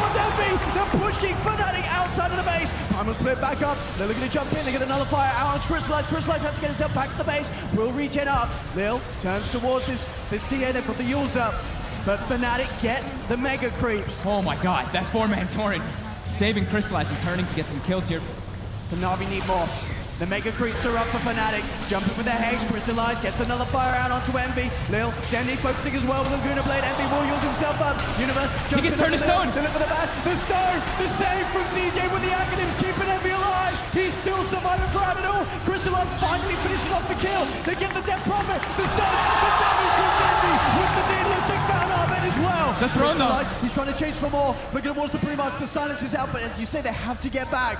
They're pushing Fnatic outside of the base. Primal split back up. They're looking to jump in. They get another fire out on Crystallize. Crystallize has to get himself back to the base. Will regen up. Lil turns towards this TA. They've got the Yules up. But Fnatic get the mega creeps. Oh my god, that 4-man torrent. Saving Crystallize and turning to get some kills here. The Navi need more. The mega creeps are up for Fnatic. Jumping with the Hex, Crystallize gets another fire out onto Envy. Lil, Denny focusing as well with Laguna Blade. Envy will use himself up. Universe jumps He gets turned to stone. They look for the bash. The stone, the save from DJ with the Aghanims keeping Envy alive. He's still surviving throughout it all. Crystallize finally finishes off the kill. They get the death profit. The stone, the damage from Envy with the needless big found of it as well. The throne though. He's trying to chase for more. Looking towards the pre-march. The silence is out, but as you say, they have to get back.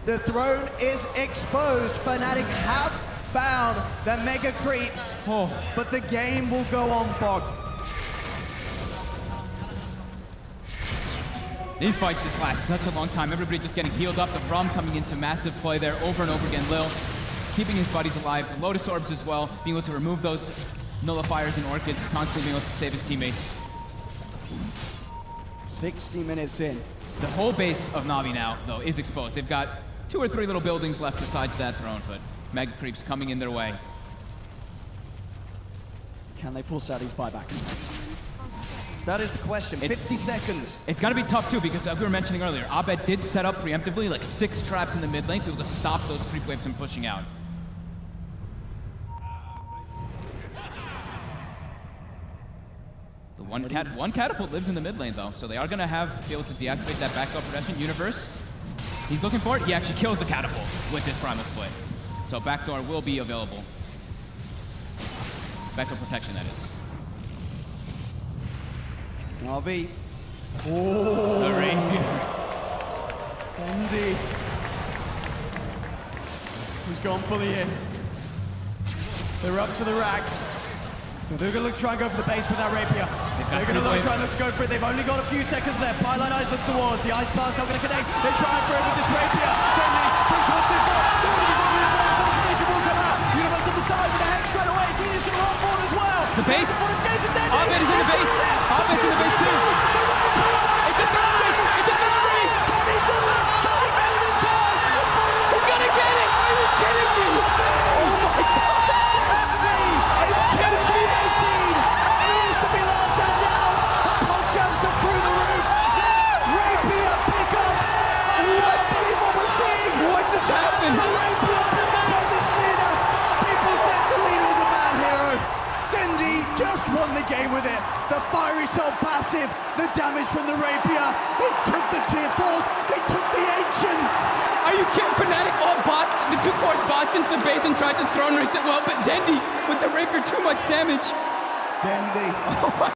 The throne is exposed. Fnatic have found the mega creeps, but the game will go on fogged. These fights just last such a long time. Everybody just getting healed up. The Braum coming into massive play there over and over again. Lil keeping his buddies alive. The Lotus Orbs as well, being able to remove those nullifiers and orchids, constantly being able to save his teammates. 60 minutes in. The whole base of Navi now, though, is exposed. They've got 2 or 3 little buildings left besides that throne, but mega creeps coming in their way. Can they force out these buybacks? That is the question. 50 seconds. It's going to be tough, too, because as we were mentioning earlier, Abed did set up preemptively like 6 traps in the mid lane to be able to stop those creep waves from pushing out. One catapult lives in the mid lane though, so they are gonna be able to deactivate that backup protection. Universe, he's looking for it. He actually kills the catapult with his primal split. So backdoor will be available. Backup protection, that is. Navi. The rapier. Dendi. He's gone for the in. They're up to the racks. They're going to try and go for the base with that rapier. They're going to try and look to go for it. They've only got a few seconds left. Pylon eyes look towards. The ice blast not going to connect. They're trying for it with this rapier. Dendi takes 1, 2, 4. Nobody's on the fortification will come out. Universe on the side with the hex straight away. Genius going to run forward as well. The base. Fortification, Dendi. Arbit is in the base. Arbit's in the base too. It's a third race. It's a third race. Can he do it? Can he get it in time? He's gonna get it. Are you kidding me? Oh my God. Just won the game with it. The fiery soul passive, the damage from the rapier. He took the tier 4s, he took the ancient. Are you kidding? Fnatic all bots, the 2 core bots into the base and tried to throne race it well, but Dendi with the rapier too much damage. Dendi. Oh my